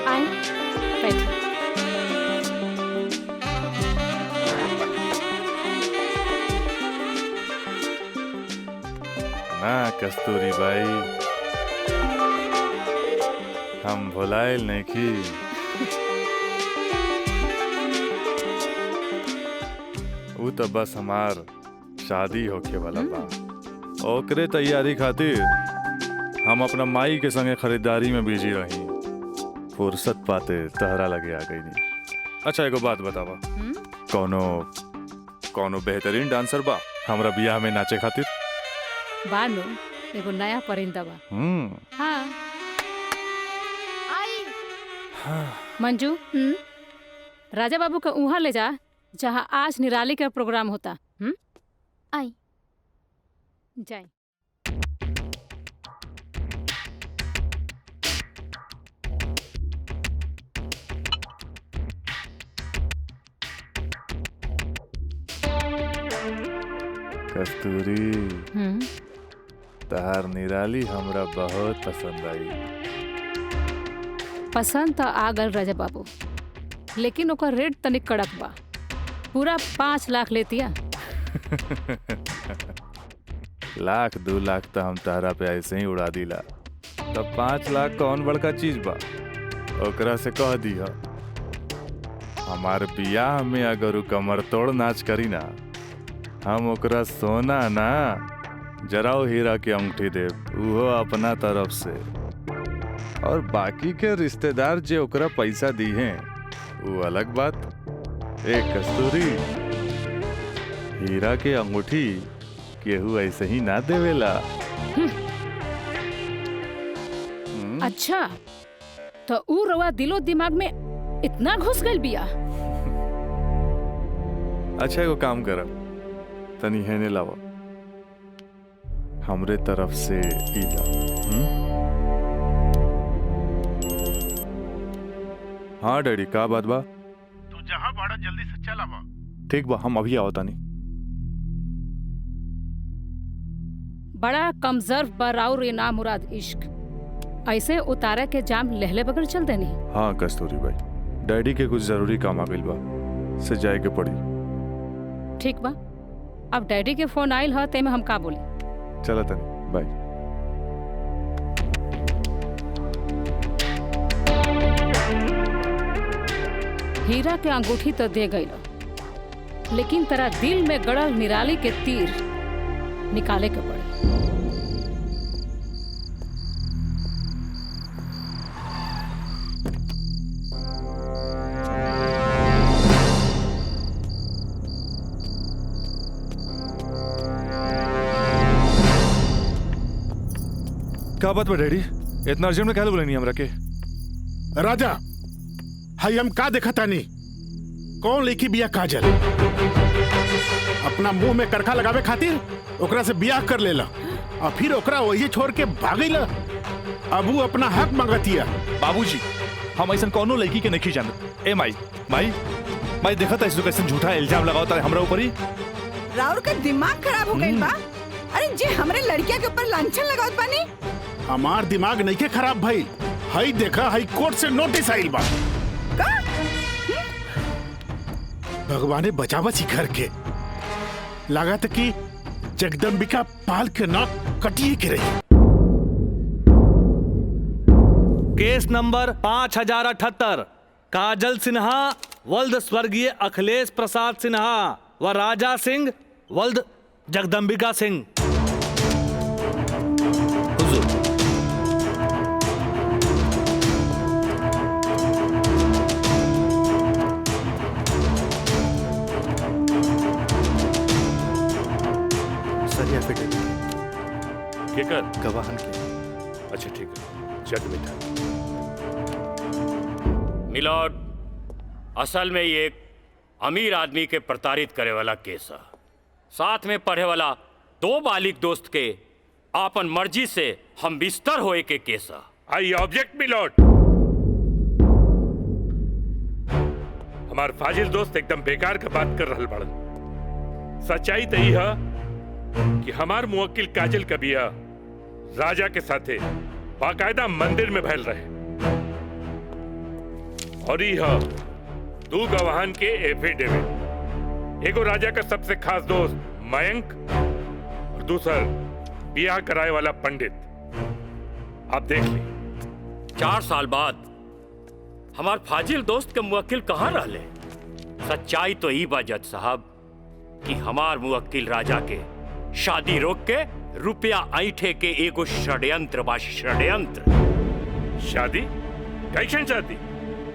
आए बैठ। कस्तूरी बाई, हम भुलाइल नहीं की। वो तो बस हमार शादी होके वाला बा। ओकरे तैयारी खातिर हम अपना माई के संगे खरीदारी में बिजी रही। फुर्सत पाते तहरा लगे आ गई नहीं। अच्छा एगो बात बतावा, कौनो बेहतरीन डांसर बा हमरा बियाह में नाचे खातिर? बानो एगो नया परिंदा बा। हाँ। मंजू, राजा बाबू का उहाँ ले जा जहाँ आज निराली का प्रोग्राम होता। आई जाए। कस्तूरी, तार निराली हमरा बहुत पसंद आई। पसंद तो आ गल राजा बाबू, लेकिन ओकर रेट तनिक कड़क बा। पूरा 5 लाख लेतिया। लाख 2 लाख तो हम तारा पे ऐसे ही उड़ा दिला, तब 5 लाख कौन बड़का चीज बा? ओकरा से कह दिया हमारे बियाह में अगर उ कमर तोड़ नाच करी ना, हम ओकरा सोना ना जराओ हीरा के अंगूठी देव, उहो अपना तरफ से। और बाकी के रिश्तेदार जे ओकरा पैसा दी हैं वो अलग बात। एक कस्तूरी, हीरा के अंगूठी केहू ऐसे ही ना देवेला। अच्छा, तो ऊ रवा दिलो दिमाग में इतना घुस गइल बिया। अच्छा एगो काम करब, तनी हेने लावा, हमरे तरफ से ई ला। हाँ डैडी, का बात बा? तू जहाँ बाड़ा जल्दी से चल आवा। ठीक बा, हम अभी आओ तानी। बड़ा कमजोर बराउर ये ना मुराद इश्क, ऐसे उतारा के जाम लहले बगैर चल देनी। हाँ कस्तूरी भाई, डैडी के कुछ जरूरी काम आ गइल बा, से जाए के पड़ी। ठीक बा, अब डैडी के फोन आइल ह ते में हम का बोली। चला तनी, बाय। हीरा के अंगूठी तो दे गई, लेकिन तेरा दिल में गड़ल निराली के तीर निकाले के पड़े। क्या बात बा डैडी, इतना अर्जेंट में क्या बोलेनी हमरा के? राजा, हाई हम का देखा तानी? कौन लेखी बिया काजल? अपना मुंह में करखा लगावे खातिर ओकरा से बियाह कर लेला और फिर ओकरा वही छोड़ के भागैला। अब वो अपना हक मांगतिया। बाबूजी, हम ऐसा कौनो लड़की के नहीं जानत। ए माई माई माई, देखा था इसको कैसे झूठा इल्जाम लगावता है हमरा ऊपर ही। राउर का दिमाग खराब हो गइल बा। अरे जे हमरे लड़किया के ऊपर लांछन लगावत बानी। हमार दिमाग नहीं के खराब भाई, हाई देखा, हाई कोर्ट से नोटिस आइल बा। भगवाने बचावा सी घर के, लागत कि जगदम्बिका पाल के नाक कटिए के रही। केस नंबर 5078, काजल सिन्हा वल्द स्वर्गीय अखिलेश प्रसाद सिन्हा व राजा सिंह वल्द जगदम्बिका सिंह। केकर? गवाहन के। अच्छा ठीक है, जग बैठा। मिलॉर्ड, असल में ये एक अमीर आदमी के प्रताड़ित करे वाला केस है। साथ में पढ़े वाला 2 बालिग दोस्त के आपन मर्जी से हम बिस्तर होए के केस है। I object milord. हमार फाजिल दोस्त एकदम बेकार का बात कर रहल बड़न। सच्चाई तो यही है कि हमार मुवक्किल काजल का बिया राजा के साथे बाकायदा मंदिर में भैल रहे, और यह 2 गवाहन के एफिडेविट। एगो राजा का सबसे खास दोस्त मयंक और दूसर ब्याह कराए वाला पंडित। आप देख ली। 4 साल बाद हमार फाजिल दोस्त के मुवक्किल कहाँ रहले? सच्चाई तो ई बा जज साहब कि हमार मुवक्किल राजा के शादी रोक के रुपया ऐठे के एगो षड्यंत्र बा, षड्यंत्र। शादी? कैसन शादी?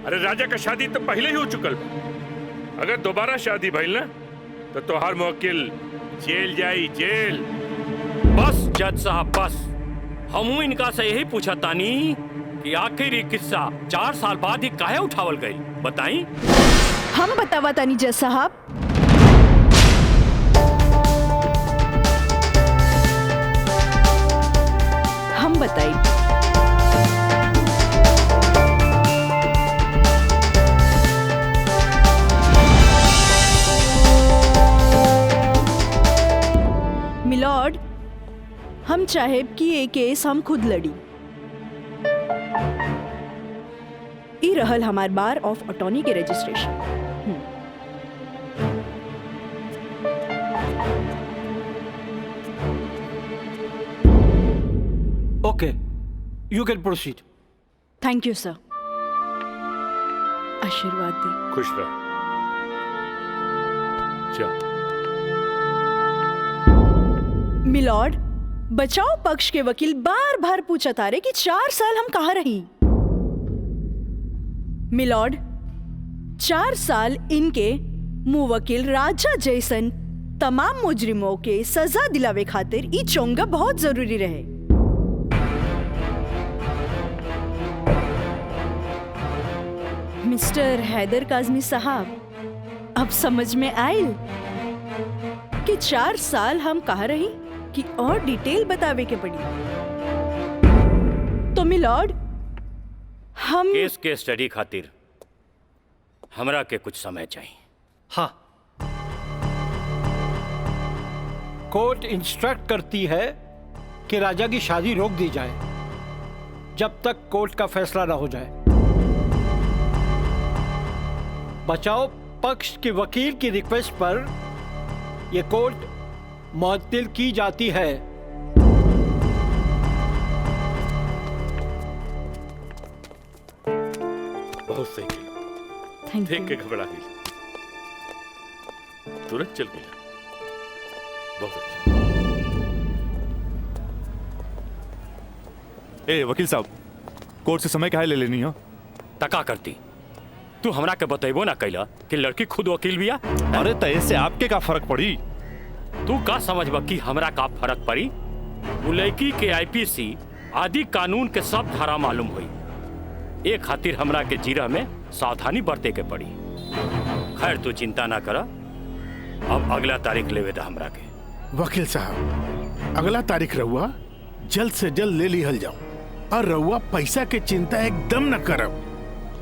अरे राजा का शादी तो पहले ही हो चुकल बा। अगर दोबारा शादी भइल ना तो तोहार मुवक्किल जेल जाई, जेल। बस जज साहब बस, हमू इनका से यही पूछा तानी कि आखिर ये किस्सा 4 साल बाद ही काहे उठावल गई, बताई? हम बतावा तानी जज साहब। हम बताई। मिलॉर्ड, हम चाहेब कि ये केस हम खुद लड़ी। ई रहल हमार बार ऑफ अटॉर्नी के registration. Okay, you can proceed. Thank you sir. आशीर्वाद दी। खुश रह। चल। मिलॉर्ड, बचाव पक्ष के वकील बार बार पूछा तारे कि 4 साल हम कहाँ रही। मिलॉर्ड, 4 साल इनके मुवक्किल राजा जैसन तमाम मुजरिमों के सजा दिलावे खातिर ई चोंगा बहुत जरूरी रहे। मिस्टर हैदर काज़मी साहब, अब समझ में आयल कि 4 साल हम कहाँ रही कि और डिटेल बतावे के पड़ी। तो मिलॉर्ड, हम केस के स्टडी खातिर हमरा के कुछ समय चाहिए। हाँ, कोर्ट इंस्ट्रक्ट करती है कि राजा की शादी रोक दी जाए जब तक कोर्ट का फैसला ना हो जाए। बचाव पक्ष के वकील की रिक्वेस्ट पर यह कोर्ट मुअत्तिल की जाती है। बहुत सही किया। देख के घबरा गई, तुरंत चल गई। बहुत अच्छा। ए वकील साहब, कोर्ट से समय काहे ले लेनी हो? तका करती तू हमरा के बतेबो ना कैला कि लड़की खुद वकील बिया। अरे तय से आपके का फर्क पड़ी? तू का समझबा कि हमरा का फर्क पड़ी? वो लड़की के आईपीसी आदि कानून के सब धारा मालूम हुई। एक खातिर हमरा के जीरा में सावधानी बरते के पड़ी। खैर तू चिंता ना कर, अब अगला तारीख लेवे दा हमरा के। वकील साहब, अगला तारीख रहुआ जल्द से जल्द ले लिहल जाओ और रहुआ पैसा के चिंता एकदम न करब।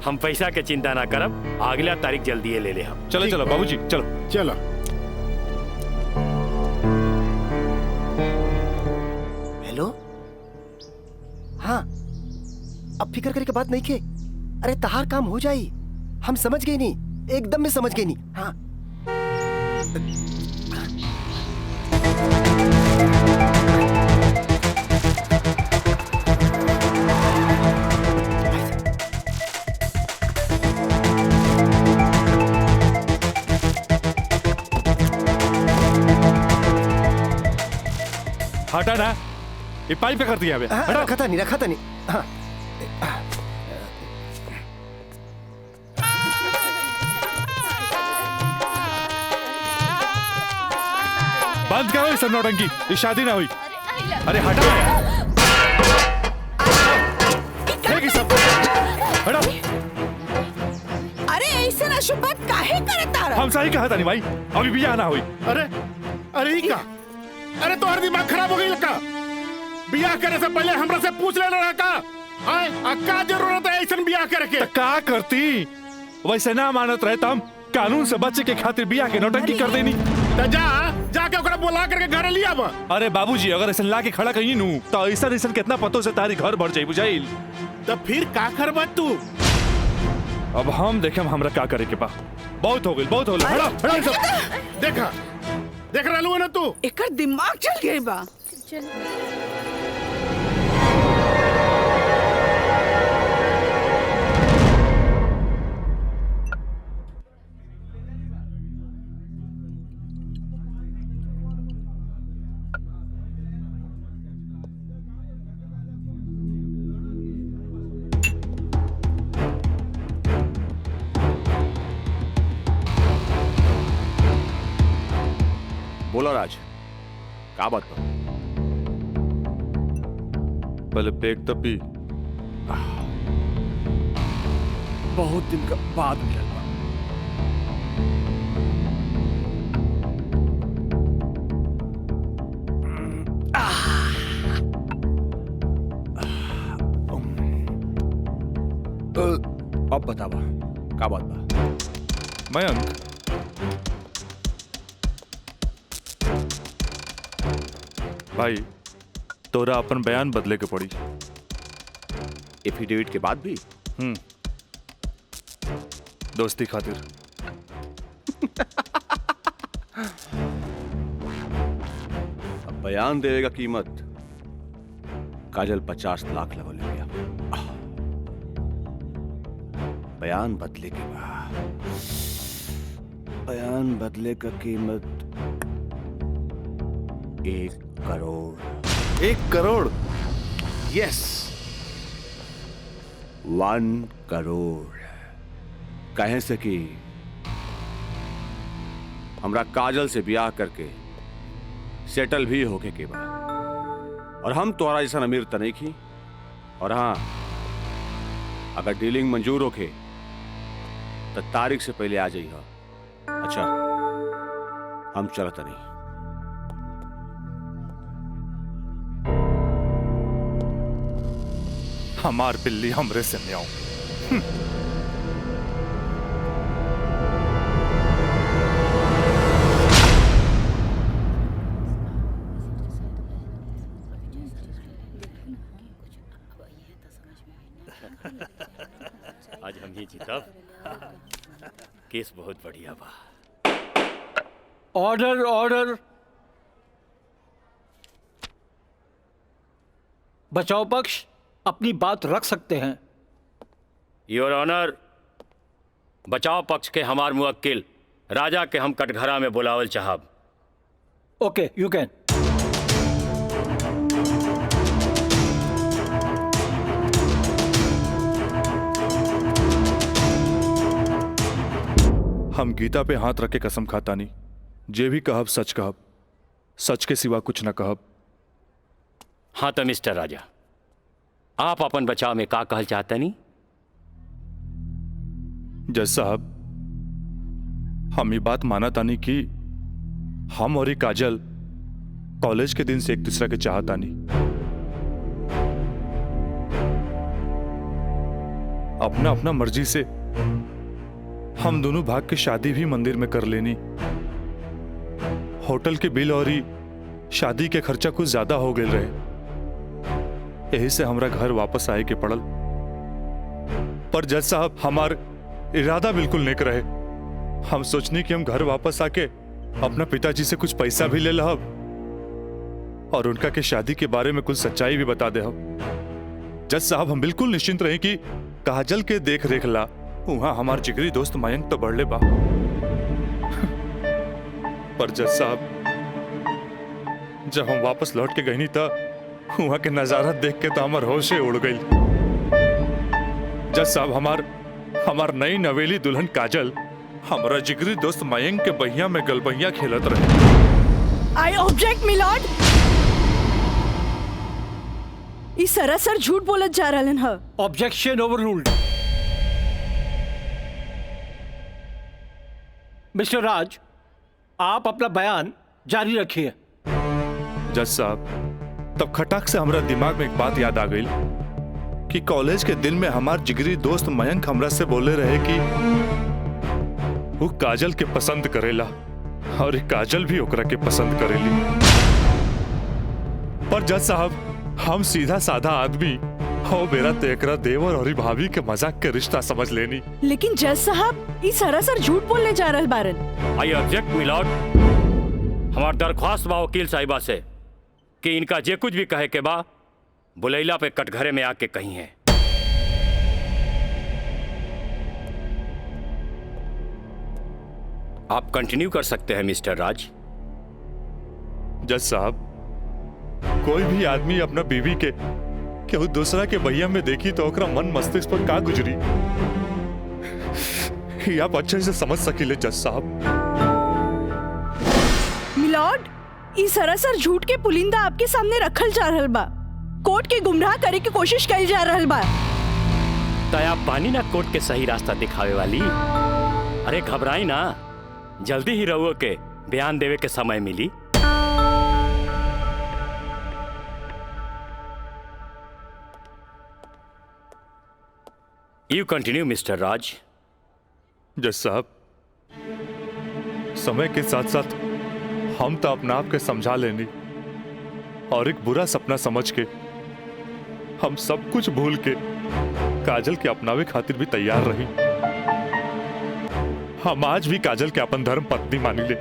हम पैसा के चिंता ना करब, अगला तारीख जल्दी ले ले हम। चलो चलो बाबूजी, चलो चलो। हेलो, हाँ, अब फिक्र करके बात नहीं के। अरे तहार काम हो जाई, हम समझ गए नहीं, एकदम में समझ गए नहीं। हाँ, हटा ना, ये पाइप पे कर दिया है। रखा था नहीं। हाँ। बंद करो इस नौटंकी, ये शादी ना हुई। अरे हटा यार, सब हटा। अरे ऐसे ना शुभ बात काहे करता रहा? हम सही कहा था नहीं भाई, अभी भी यहाँ ना हुई। अरे ही का? अरे तो हर दिमाग खराब हो गई लड़का। बियाह करे से पहले हमरा से पूछ लेना रहा का? का जरूरत है ऐसा बियाह करे के? का करती? वैसे ना मानत रहे हम कानून से बचे के खातिर बियाह के नौटंकी कर देनी। तो जाके ओकरा बुला करके घर लिया बा। अरे बाबूजी, अगर ऐसा ला के खड़ा कहीं नू तो ऐसा कितना पतों से तारी घर भर जाई बुझाइल। तो फिर का करबा तू? अब हम देखे हमरा का करे के बा। बहुत हो गई, बहुत हो गई। देखा देख रहा लू ना तू? एकर दिमाग चल गई बा। चल। बोला राज, का बात बा? पहले पेक तब पी। बहुत दिन का बाद मिलल बा। अब बतावा, का बात बा? मयंक, भाई तोरा अपन बयान बदले के पड़ी। एफिडेविट के बाद भी? दोस्ती खातिर। अब बयान देवे का कीमत काजल 50 लाख लगो ले गया। बयान बदले के बाद बयान बदले का कीमत 1 करोड़। 1 करोड़? यस, 1 करोड़। कहे से कि हमरा काजल से ब्याह करके सेटल भी होके के बाद, और हम तोरा जैसा अमीर त नहीं की। और हाँ, अगर डीलिंग मंजूर होके तो तारीख से पहले आ जाइए। अच्छा, हम चलत नहीं। हमार बिल्ली हमरे से म्याऊं। आज हम ही जीतब। केस बहुत बढ़िया बा। Order order. बचाव पक्ष अपनी बात रख सकते हैं। योर ऑनर, बचाव पक्ष के हमार मुवक्किल राजा के हम कटघरा में बुलावल चाहब। ओके, यू कैन। हम गीता पे हाथ रख के कसम खाता नहीं, जे भी कहब सच कहब, सच के सिवा कुछ न कहब। हाँ तो मिस्टर राजा, आप अपन बचाव में का कहल चाहते नहीं? जज साहब, हम ये बात माना तानी कि हम और ये काजल कॉलेज के दिन से एक दूसरा के चाहता नहीं। अपना अपना मर्जी से हम दोनों भाग के शादी भी मंदिर में कर लेनी। होटल के बिल और ही शादी के खर्चा कुछ ज्यादा हो गए रहे, यही से हमरा घर वापस आए के पड़ल। पर जज साहब, हमार इरादा बिल्कुल नेक रहे। हम सोचनी कि हम घर वापस आके अपना पिताजी से कुछ पैसा भी ले लहब और उनका के शादी के बारे में कुछ सच्चाई भी बता दे। जज साहब, हम बिल्कुल निश्चिंत रहे कि काजल के देख रेख ला वहां हमार जिगरी दोस्त मयंक तो बढ़ले बा। पर जज साहब, जब हम वापस लौट के गई था वहां के नजारा देख के तो हमार होशे उड़ गई। जज साहब, हमार नई नवेली दुल्हन काजल हमारा जिगरी दोस्त मयंक के बहिया में गलबहिया खेलत रहे। I object milord. ई सरासर झूठ बोलत जा रहलन ह। Objection overruled. मिस्टर राज, आप अपना बयान जारी रखिए। जज साहब, तब खटाक से हमरा दिमाग में एक बात याद आ गई कि कॉलेज के दिन में हमार जिगरी दोस्त मयंक हमरा से बोले रहे कि वो काजल के पसंद करेला और काजल भी ओकरा के पसंद करेली। पर जज साहब, हम सीधा साधा आदमी हो मेरा तेकरा देवर और भाभी के मजाक के रिश्ता समझ लेनी। लेकिन जज साहब, ई सरासर झूठ बोलने जा रहल बारन। I object milord. हमार दरख्वास्त बा वकील साहिबा से कि इनका जे कुछ भी कहे के बा बुलैला पे कटघरे में आके कही है। आप कंटिन्यू कर सकते हैं मिस्टर राज। जज साहब, कोई भी आदमी अपना बीवी के केहू दूसरा के भैया में देखी तो ओकरा मन मस्तिष्क पर का गुजरी, ये आप अच्छे से समझ सकीले जज साहब। मिलॉर्ड, ई सरासर झूठ के पुलिंदा आपके सामने रखल जा रहल बा। कोर्ट के गुमराह करे की कोशिश कइल जा रहल बा। तया पानी ना कोर्ट के सही रास्ता दिखावे वाली। अरे घबराई ना, जल्दी ही रहुओ के बयान देवे के समय मिली। यू कंटिन्यू मिस्टर राज। जज साहब, समय के साथ साथ हम तो अपना आप के समझा लेनी और एक बुरा सपना समझ के हम सब कुछ भूल के काजल के अपनावे खातिर भी तैयार रही। हम आज भी काजल के अपन धर्म पत्नी मानी ले,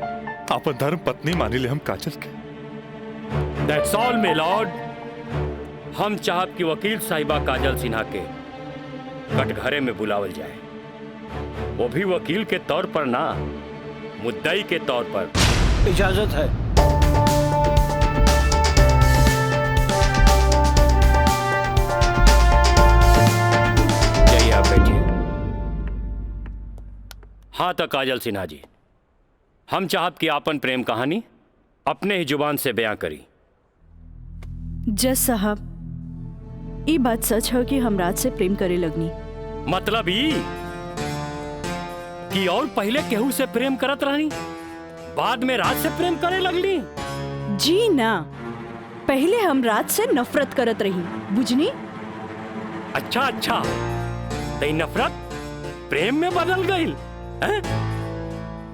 अपन धर्म पत्नी मानी ले हम काजल के। That's all my Lord. हम चाहत कि वकील साहिबा काजल सिन्हा के कटघरे में बुलावल जाए, वो भी वकील के तौर पर ना, मुद्दई के तौर पर। इजाजत है। जाइए आप बैठिए। हाँ तो काजल सिन्हा जी, हम चाहत कि आपन प्रेम कहानी अपने ही जुबान से बयां करी। जज साहब, ई बात सच है कि हम राज से प्रेम करे लगनी। मतलब ई कि और पहले केहू से प्रेम करत रहनी, बाद में राज से प्रेम करे लगली? जी ना, पहले हम राज से नफरत करत रही, बुझनी? अच्छा अच्छा, तो नफरत प्रेम में बदल गई?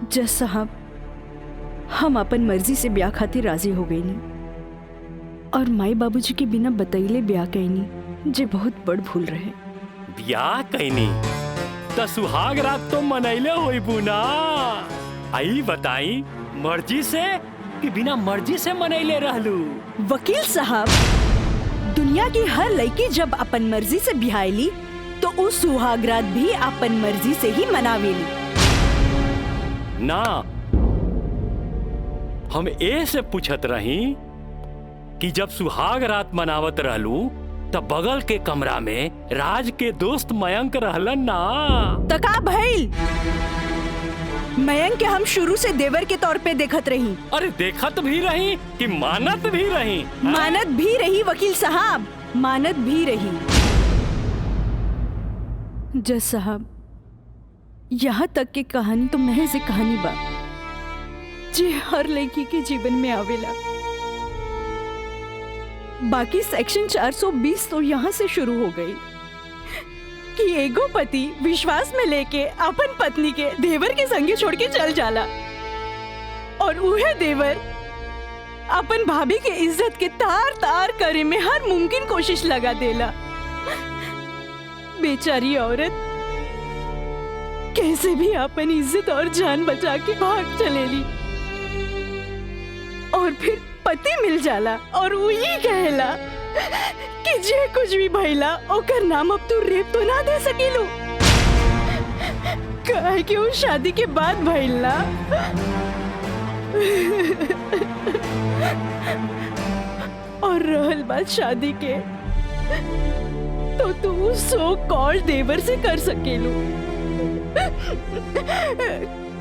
जज साहब, हम अपन मर्जी से ब्याह खातिर राजी हो गई नी और माई बाबूजी के बिना बतैले ब्याह कैनी, जे बहुत बड़ भूल रहे। ब्याह कैनी तो सुहाग रात तो मनैले होई बुना। आई बताई, मर्जी से कि बिना मर्जी से मनैले रहलू? वकील साहब, दुनिया की हर लड़की जब अपन मर्जी से ब्याहली तो उस सुहाग रात भी अपन मर्जी से ही मनावेली। ना, हम ए से पूछत रही कि जब सुहाग रात मनावत रहलू तब बगल के कमरा में राज के दोस्त मयंक रहलन ना? तका भइल, मयंक के हम शुरू से देवर के तौर पे देखत रही। अरे देखत भी रही कि मानत भी रही? मानत भी रही वकील साहब, मानत भी रही। जज साहब, यहाँ तक की कहानी तो महज एक कहानी बा जे हर लड़की के जीवन में आवेला। बाकी सेक्शन 420 तो यहाँ से शुरू हो गई कि एगो पति विश्वास में लेके अपन पत्नी के देवर के संगे छोड़ के चल जाला और उहे देवर अपन भाभी के इज्जत के तार तार करे में हर मुमकिन कोशिश लगा देला। बेचारी औरत कैसे भी अपन इज्जत और जान बचा के भाग चलेली और फिर पति मिल जाला और वही कहला कि जे कुछ भी भइला ओकर नाम अब तू रेप तो ना दे सकीलू, काहे कि वो शादी के बाद भइला। और रहल बात शादी के, तो तू सो कॉल देवर से कर सकेलू,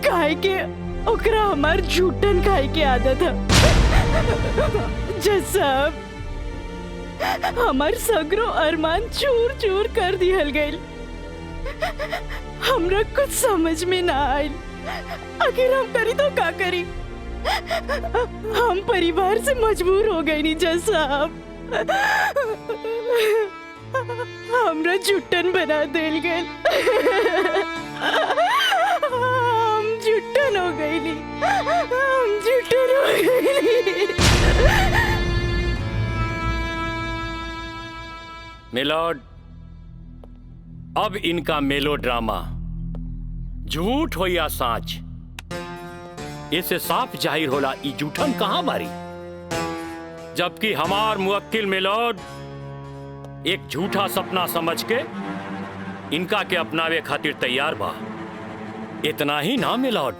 काहे के ओकरा हमार झूठन खाए के आदत है। जज साहब, हमार सगरो अरमान चूर चूर कर दिहल गइल। हमरा कुछ समझ में ना आयल, आखिर हम करी तो का करी? हम परिवार से मजबूर हो गए नी जज साहब, हमरा झूठन बना देल गइल। हम झूठन हो गइली, हम झूठन हो गइली। मिलॉर्ड, अब इनका मेलोड्रामा झूठ हो या साच, इससे साफ जाहिर होला ई झूठन कहां बारी। जबकि हमार मुवक्किल मिलोड एक झूठा सपना समझ के इनका के अपनावे खातिर तैयार बा। इतना ही ना मिलोड,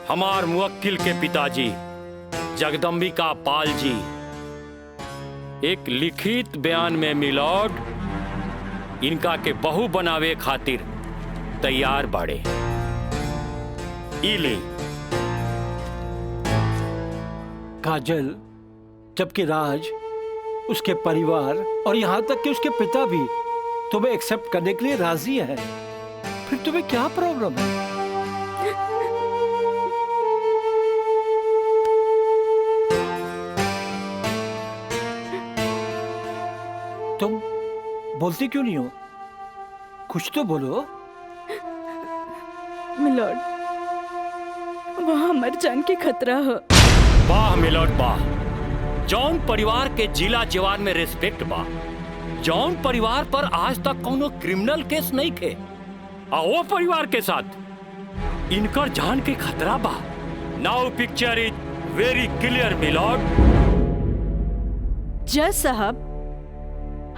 हमार मुवक्किल के पिताजी जगदम्बिका पाल जी एक लिखित बयान में मिलोड इनका के बहू बनावे खातिर तैयार बाड़े। इली काजल, जबकि राज, उसके परिवार और यहाँ तक कि उसके पिता भी तुम्हें एक्सेप्ट करने के लिए राजी है, फिर तुम्हें क्या प्रॉब्लम है? तुम बोलती क्यों नहीं हो? कुछ तो बोलो। मिलॉर्ड, वहाँ मर जान के खतरा है। वाह मिलॉर्ड वाह, जौन परिवार के जिला जवान में रिस्पेक्ट बा, जौन परिवार पर आज तक कोनो क्रिमिनल केस नहीं थे, आ वो परिवार के साथ इनकर जान के खतरा बा। Now picture is very clear milord. जज साहब,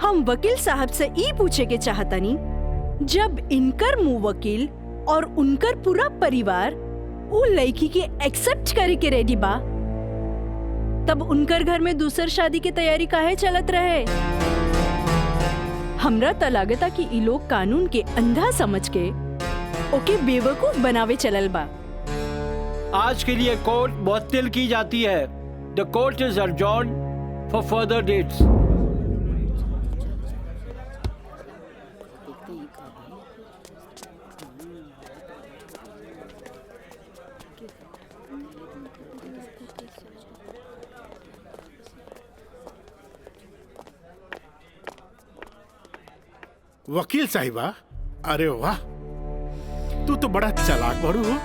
हम वकील साहब से ई पूछे के चाहतनी, जब इनकर मुवक्किल और उनकर पूरा परिवार वो लड़की के एक्सेप्ट करे के रेडी बा, तब उनकर घर में दूसर शादी की तैयारी काहे चलत रहे? हमरा त लागता कि ई लोग कानून के अंधा समझ के ओके बेवकूफ बनावे चलल बा। आज के लिए कोर्ट मुअत्तल की जाती है। The court is adjourned for further dates. वकील साहिबा, अरे वाह, तू तो बड़ा चालाक बड़ू हो।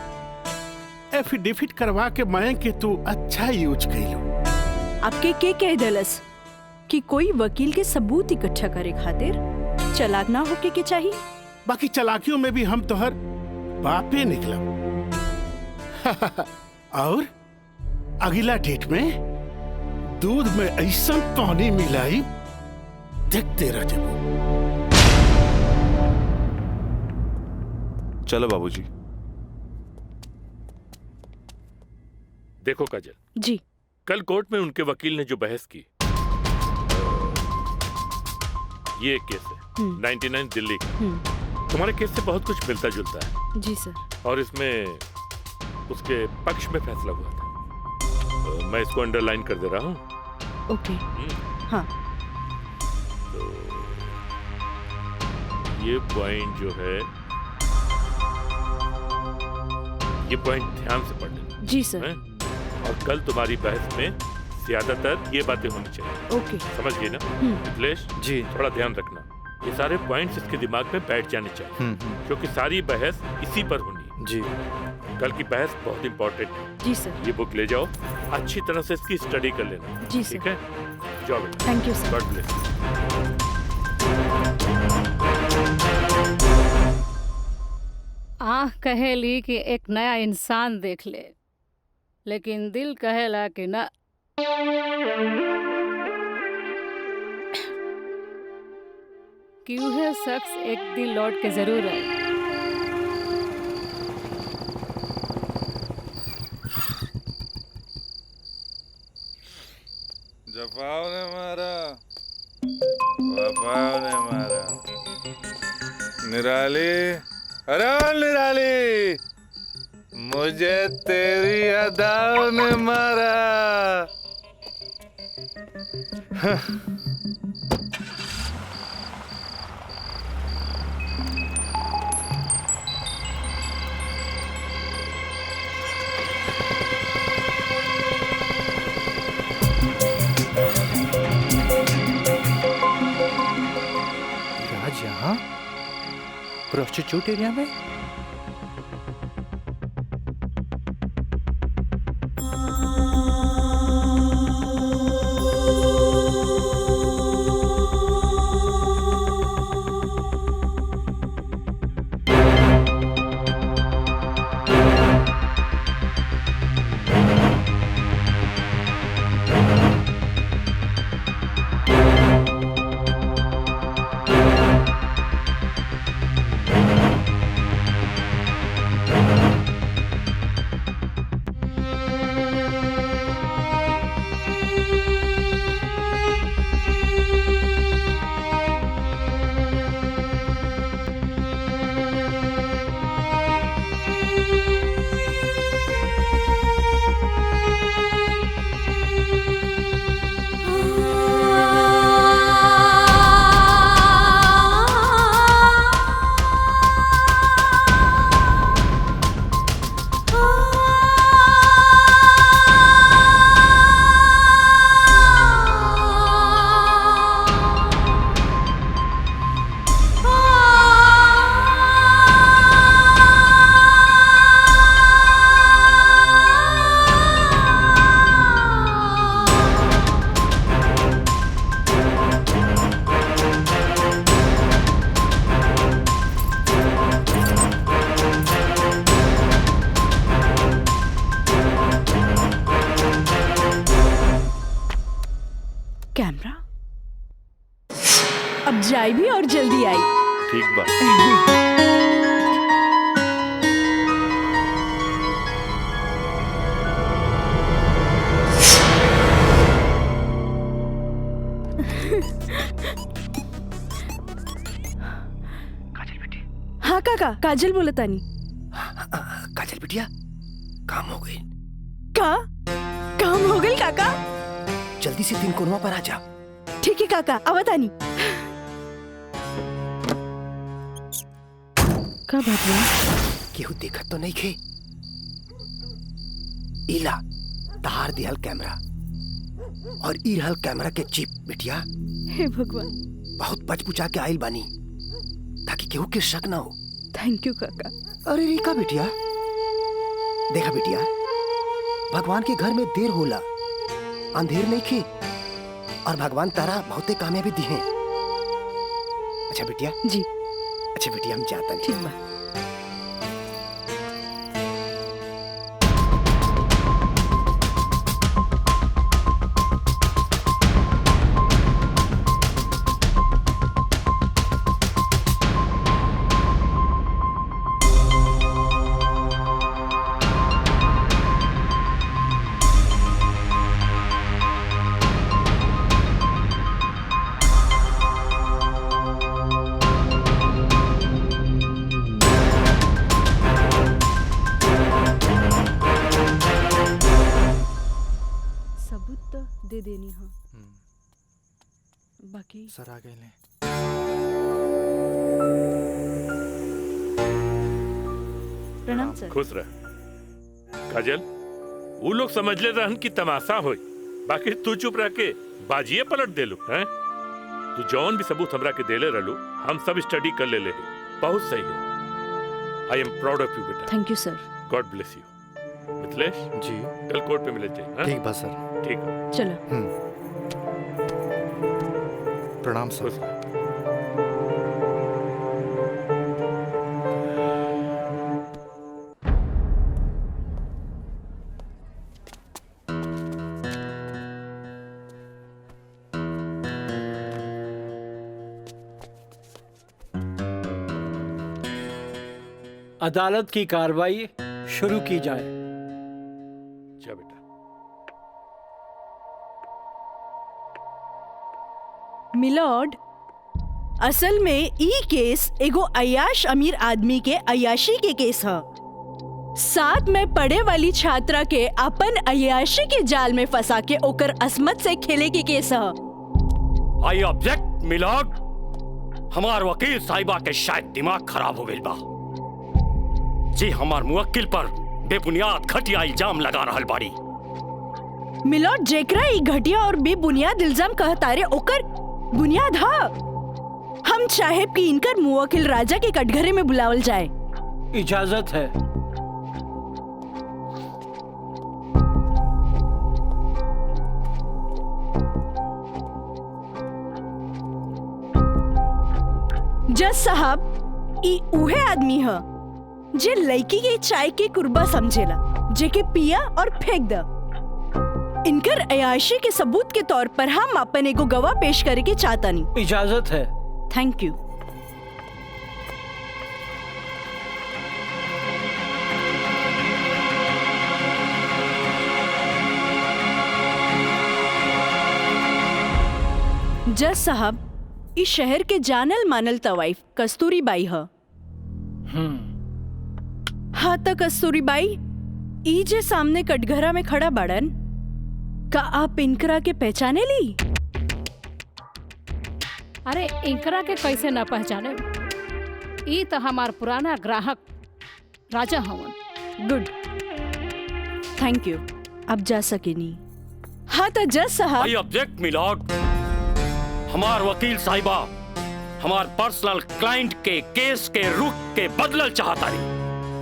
एफिडेविट करवा के मैं कि तू अच्छा यूज कैलू। आपके के कह दलस कि कोई वकील के सबूत इकट्ठा करे खातिर चालाक ना होके के चाहिए? बाकी चालाकियों में भी हम तोहर बापे निकला। और अगला डेट में दूध में ऐसा पानी मिलाई देखते रह जाबो। चलो बाबूजी। देखो काजल जी, कल कोर्ट में उनके वकील ने जो बहस की, ये एक केस है 99 दिल्ली का। तुम्हारे केस से बहुत कुछ मिलता जुलता है। जी सर। और इसमें उसके पक्ष में फैसला हुआ था। मैं इसको अंडरलाइन कर दे रहा हूँ। ओके। हाँ। तो ये पॉइंट जो है, ये पॉइंट ध्यान से पढ़ लेना। जी सर। और कल तुम्हारी बहस में ज्यादातर ये बातें होनी चाहिए। ओके। समझ गई ना मिथिलेश? जी। थोड़ा ध्यान रखना, ये सारे पॉइंट्स इसके दिमाग में बैठ जाने चाहिए, क्योंकि सारी बहस इसी पर होनी है। जी। कल की बहस बहुत इंपॉर्टेंट है। जी सर। ये बुक ले जाओ, अच्छी तरह से इसकी स्टडी कर लेना। जी सर। ठीक है, जाओ बेटा। Thank you sir. God bless. आँख कहेली कि एक नया इंसान देख ले, लेकिन दिल कहेला कि ना। कि वह शख्स एक दिन लौट के जरूर आए। जफाव ने मारा, वफाव ने मारा। निराली, अरे ओ निराली, मुझे तेरी अदाओं ने मारा। राज यहाँ प्रोस्टिट्यूट एरिया में? चाय भी और जल्दी आई। ठीक बा। हाँ काका, काजल बोला तानी। काजल बिटिया काम हो गई। काम हो गई काका। जल्दी से 3 कोनवा पर आ जा। ठीक है काका, अब तानी। का भगवान, केहू देखत तो नहीं खे। इला तार दिहल कैमरा और ई रहल कैमरा के चिप बिटिया। हे भगवान, बहुत बचपुचा के आइल बानी ताकि केहू के शक ना हो। थैंक यू काका। अरे रिका बिटिया, देखा बिटिया, भगवान के घर में देर होला, अंधेर नहीं खे, और भगवान तारा बहुते कामयाबी दी है। अच्छा बिटिया जी। अच्छा बिटिया, हम जाता नहीं। ठीक बा। दे देनी। हाँ बाकी सर आ गए। प्रणाम सर। खुश रह काजल। वो लोग समझ ले रहन की तमाशा होई, बाकी तू चुप रह के बाजिए पलट देलू हैं। तू जौन भी सबूत हमरा के देले रहलू, हम सब स्टडी कर ले ले। बहुत सही है। I am proud of you बेटा। Thank you sir. God bless you. Mithilesh ji, कल कोर्ट पे मिले जाए। ठीक बा सर। ठीक है, चलो। प्रणाम सर। अदालत की कार्रवाई शुरू की जाए। जा बेटा। मिलॉर्ड, असल में ई केस एगो अय्याश अमीर आदमी के अय्याशी के केस है। साथ में पढ़े वाली छात्रा के अपन अय्याशी के जाल में फंसा के ओकर असमत से खेले के केस है। I object milord. हमार वकील साहिबा के शायद दिमाग खराब हो गई बा जी। हमार मुवक्किल पर बेबुनियाद घटिया इल्जाम लगा रहल बाड़ी। मिलॉर्ड, जेकरा ई घटिया और बेबुनियाद इल्जाम कहतारे ओकर बुनियाद हा। हम चाहे कि इनकर मुवक्किल राजा के कटघरे में बुलावल जाए। इजाजत है। जज साहब, ई उहे आदमी है जे लड़की के चाय के कुर्बा समझेला, जेके पिया और फेंक द। इनकर अयाशी के सबूत के तौर पर हम अपन एगो गवाह पेश करे के चाहतानी। इजाजत है। Thank you. जज साहब, इस शहर के जानल मानल तवाइफ कस्तूरी बाई है। हाँ तो कस्तूरी बाई, ई जे सामने कटघरा में खड़ा बाड़न, का आप इनकरा के पहचाने ली? अरे इनकरा के कैसे ना पहचाने? ई तो हमार पुराना ग्राहक राजा हवन। Good, thank you. अब जा सकेनी। हाँ तो जज साहब। I object milord. हमार वकील साहिबा हमार पर्सनल क्लाइंट के केस के रुख के बदलल चाहता रही।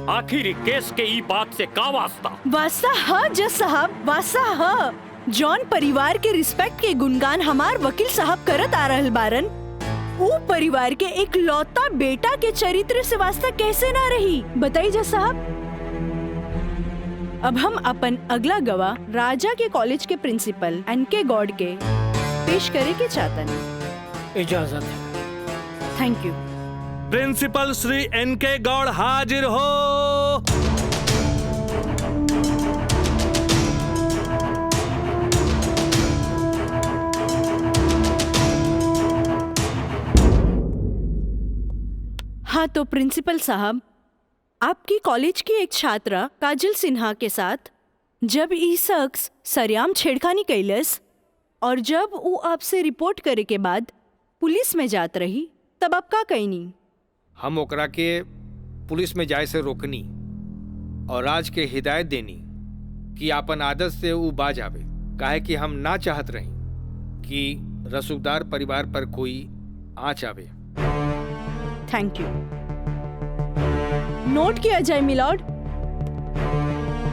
आखिर केस के ई बात से का वास्ता? वास्ता हा जज साहब, वास्ता हा। जॉन परिवार के रिस्पेक्ट के गुणगान हमार वकील साहब करत आ रहल बारन, वो परिवार के एक लौता बेटा के चरित्र से वास्ता कैसे ना रही? बताइए जज साहब। अब हम अपन अगला गवाह राजा के कॉलेज के प्रिंसिपल एनके गॉड के पेश करे के चाहता नहीं। इजाजत है। Thank you. प्रिंसिपल श्री एनके गौड़ हाजिर हो। हाँ तो प्रिंसिपल साहब, आपकी कॉलेज की एक छात्रा काजल सिन्हा के साथ जब ई शख्स सरेआम छेड़खानी कैलस और जब वो आपसे रिपोर्ट करे के बाद पुलिस में जात रही तब आप का कहनी? हम ओकरा के पुलिस में जाए से रोकनी और राज के हिदायत देनी कि आपन आदत से वो बाज आवे, काहे कि हम ना चाहत रही कि रसूखदार परिवार पर कोई आँच आवे। Thank you. नोट किया जाए मिलॉर्ड।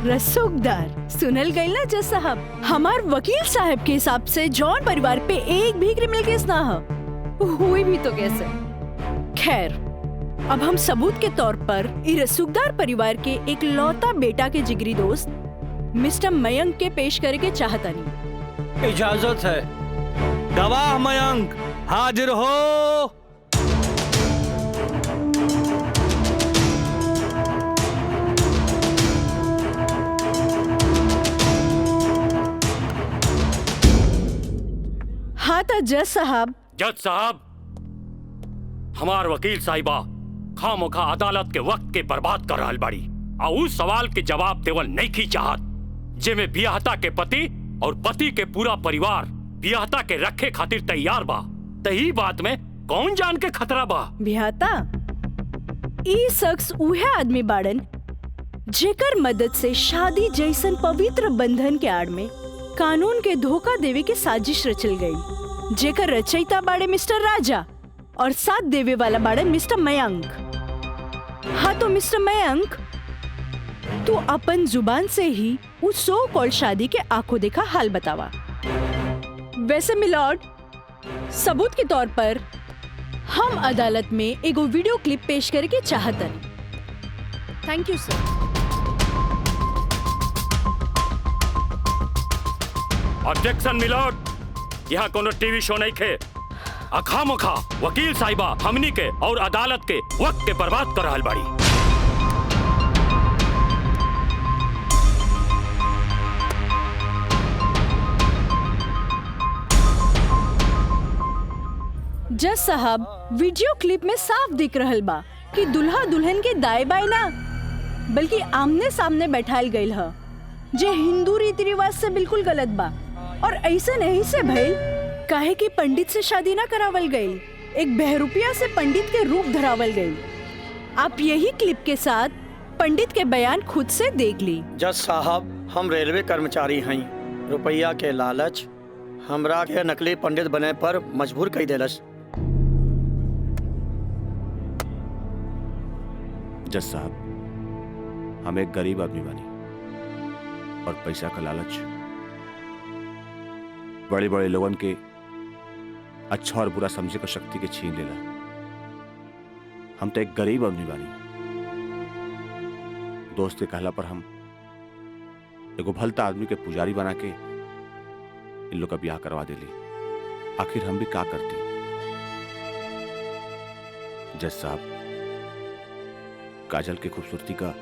रसूखदार सुनल गई ना जज साहब, हमार वकील साहब के हिसाब से जॉन परिवार पे एक भी क्रिमिनल केस ना हुई भी तो कैसे। खैर, अब हम सबूत के तौर पर इस रसूखदार परिवार के एक लौता बेटा के जिगरी दोस्त मिस्टर मयंक के पेश करे के चाहता नहीं। इजाजत है। गवाह मयंक हाजिर हो। हाँ तो जज साहब। जज साहब, हमार वकील साहिबा खामोखा अदालत के वक्त के बर्बाद कर रहल बाड़ी और उस सवाल के जवाब देवल नहीं की चाहत जेमे बियाहता के पति और पति के पूरा परिवार बियाहता के रखे खातिर तैयार बा। तही बात में कौन जान के खतरा बा? बियाहता ई शख्स उहे आदमी बाड़न जेकर मदद से शादी जैसन पवित्र बंधन के आड़ में कानून के धोखा देवे के साजिश रचल गई, जेकर रचयिता बाड़े मिस्टर राजा और साथ देवे वाला बाड़े मिस्टर मयंक। हाँ तो मिस्टर मयंक, तू अपन जुबान से ही उस सो कॉल्ड शादी के आंखों देखा हाल बतावा। वैसे मिलॉर्ड, सबूत के तौर पर हम अदालत में एगो वीडियो क्लिप पेश करके चाहतन। Thank you sir. Objection milord, यहाँ कोनो टीवी शो नहीं खे। अखामोखा वकील साहिबा हमनी के और अदालत के वक्त के बर्बाद कर रहल बाड़ी। जज साहब, वीडियो क्लिप में साफ दिख रहल बा कि दुल्हा दुल्हन के दाएं बाएं ना बल्कि आमने सामने बैठाल गईल ह, जे हिंदू रीति रिवाज से बिल्कुल गलत बा और ऐसे नहीं से भइल काहे कि पंडित से शादी ना करावल गई, एक बहरूपिया से पंडित के रूप धरावल गई। आप यही क्लिप के साथ पंडित के बयान खुद से देख ली। जज साहब, हम रेलवे कर्मचारी हैं, रुपया के लालच हमरा के नकली पंडित बने पर मजबूर कई देलस। जज साहब, हम एक गरीब आदमी बानी और पैसा का लालच बड़े बड़े लोगन के अच्छा और बुरा समझे का शक्ति के छीन लेला। हम तो एक गरीब आदमी बानी, दोस्त के कहला पर हम एगो भलता आदमी के पुजारी बना के इन लोग का ब्याह करवा देली। आखिर हम भी का करती? जज साहब, काजल की खूबसूरती का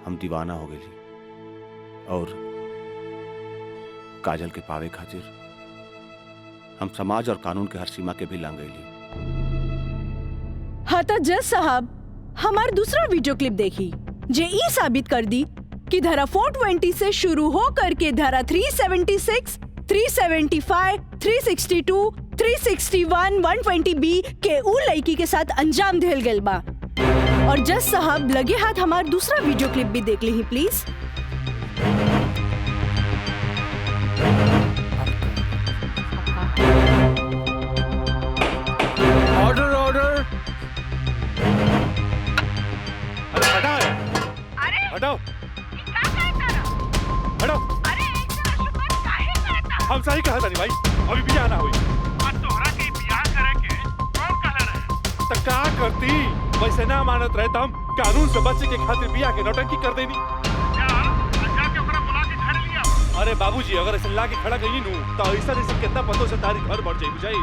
हम दीवाना हो गई और काजल के पावे खातिर हम समाज और कानून के हर सीमा के भी लांग गईली। हाँ तो जज साहब, हमार दूसरा वीडियो क्लिप देखी जे ई साबित कर दी कि धारा 420 से शुरू हो करके धारा 376, 375, 362, 361, 120B के उ लड़की के साथ अंजाम दिल गल बा। और जज साहब, लगे हाथ हमार दूसरा वीडियो क्लिप भी देख ली प्लीज। Order order. अरे हटाओ, हटाओ, हटाओ। हम सही कहा था भाई, अभी भी आना हुई तो का करती? वैसे ना मानत रहे तो हम कानून से बचे के खातिर बिया के नौटंकी कर देनी। अरे बाबूजी, अगर ऐसे ला के खड़ा गई नू तो ऐसा कितना पतों से तारी घर बढ़ जाई बुझाई।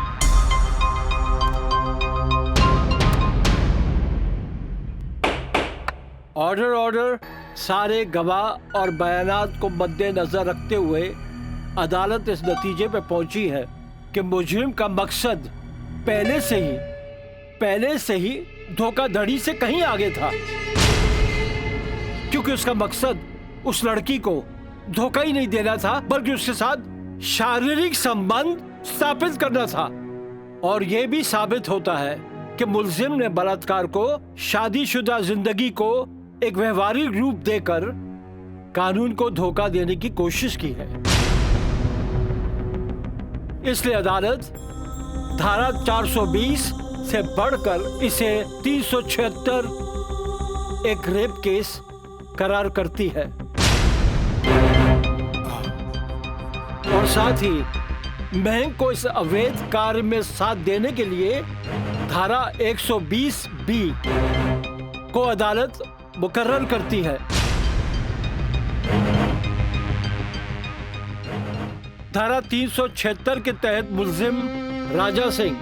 Order order. सारे गवाह और बयानात को मद्देनजर रखते हुए अदालत इस नतीजे पे पहुंची है कि मुजरिम का मकसद पहले से ही धोखाधड़ी से कहीं आगे था, क्योंकि उसका मकसद उस लड़की को धोखा ही नहीं देना था बल्कि उसके साथ शारीरिक संबंध स्थापित करना था। और यह भी साबित होता है कि मुलजिम ने बलात्कार को शादीशुदा जिंदगी को एक व्यवहारिक रूप देकर कानून को धोखा देने की कोशिश की है। इसलिए अदालत धारा 420 से बढ़कर इसे 376 एक रेप केस करार करती है और साथ ही महंग को इस अवैध कार्य में साथ देने के लिए धारा 120B को अदालत मुकर्रर करती है। धारा 376 के तहत मुलजिम राजा सिंह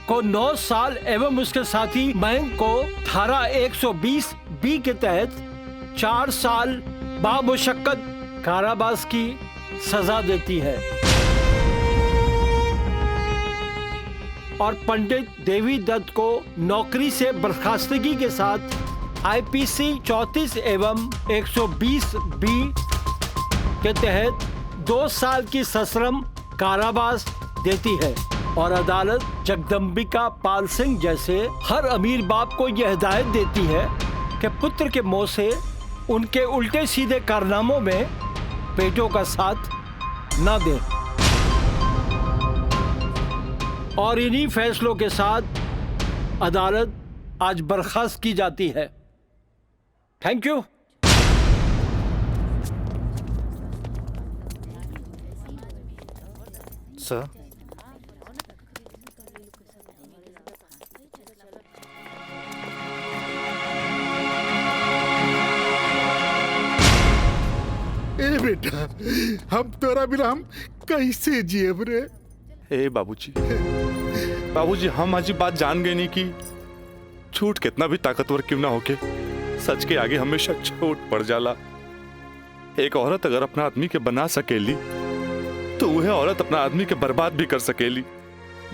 को 9 साल एवं उसके साथी महंग को धारा 120B के तहत 4 साल बामुशक्कत कारावास की सजा देती है और पंडित देवी दत्त को नौकरी से बर्खास्तगी के साथ IPC 34 एवं 120B के तहत 2 साल की सश्रम कारावास देती है और अदालत जगदम्बिका पाल सिंह जैसे हर अमीर बाप को यह हिदायत देती है कि पुत्र के मुंह से उनके उल्टे सीधे कारनामों में बेटों का साथ न दें। और इन्हीं फैसलों के साथ अदालत आज बर्खास्त की जाती है। Thank you. सर, ए बेटा, हम तोरा बिना हम कैसे जियब रे? ए बाबूजी हम आज बात जान गए नहीं कि झूठ कितना भी ताकतवर क्यों ना होके सच के आगे हमेशा छोट पड़ जाला। एक औरत अगर अपना आदमी के बना सकेली तो वह औरत अपना आदमी के बर्बाद भी कर सकेली।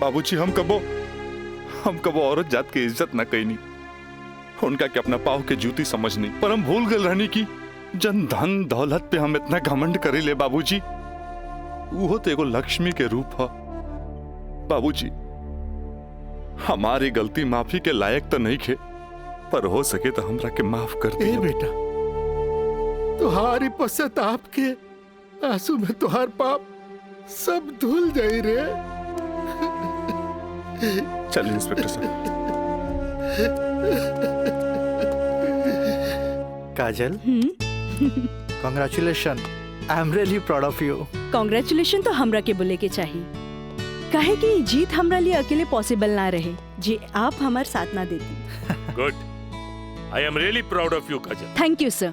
बाबूजी हम कबो औरत जात की इज्जत ना कईनी, उनका के अपना पाव के जूती समझनी, पर हम भूल गए रहनी की जन धन दौलत पे हम इतना घमंड करे ले। बाबूजी वो तो एगो लक्ष्मी के रूप है। बाबूजी हमारी गलती माफी के लायक तो नहीं खे, पर हो सके तो हमरा के माफ कर दे। ए बेटा, तुहारी पश्चाताप के आंसू में तुहार पाप सब धुल जाई रे। चलिए इंस्पेक्टर साहब। Kajal, congratulation, I am really proud of you. Congratulation तो हमरा के बोले के चाहिए, काहे कि जीत हमरा लिए अकेले पॉसिबल ना रहे जी आप हमार साथ ना देती। Good, I am really proud of you Kajal. Thank you sir.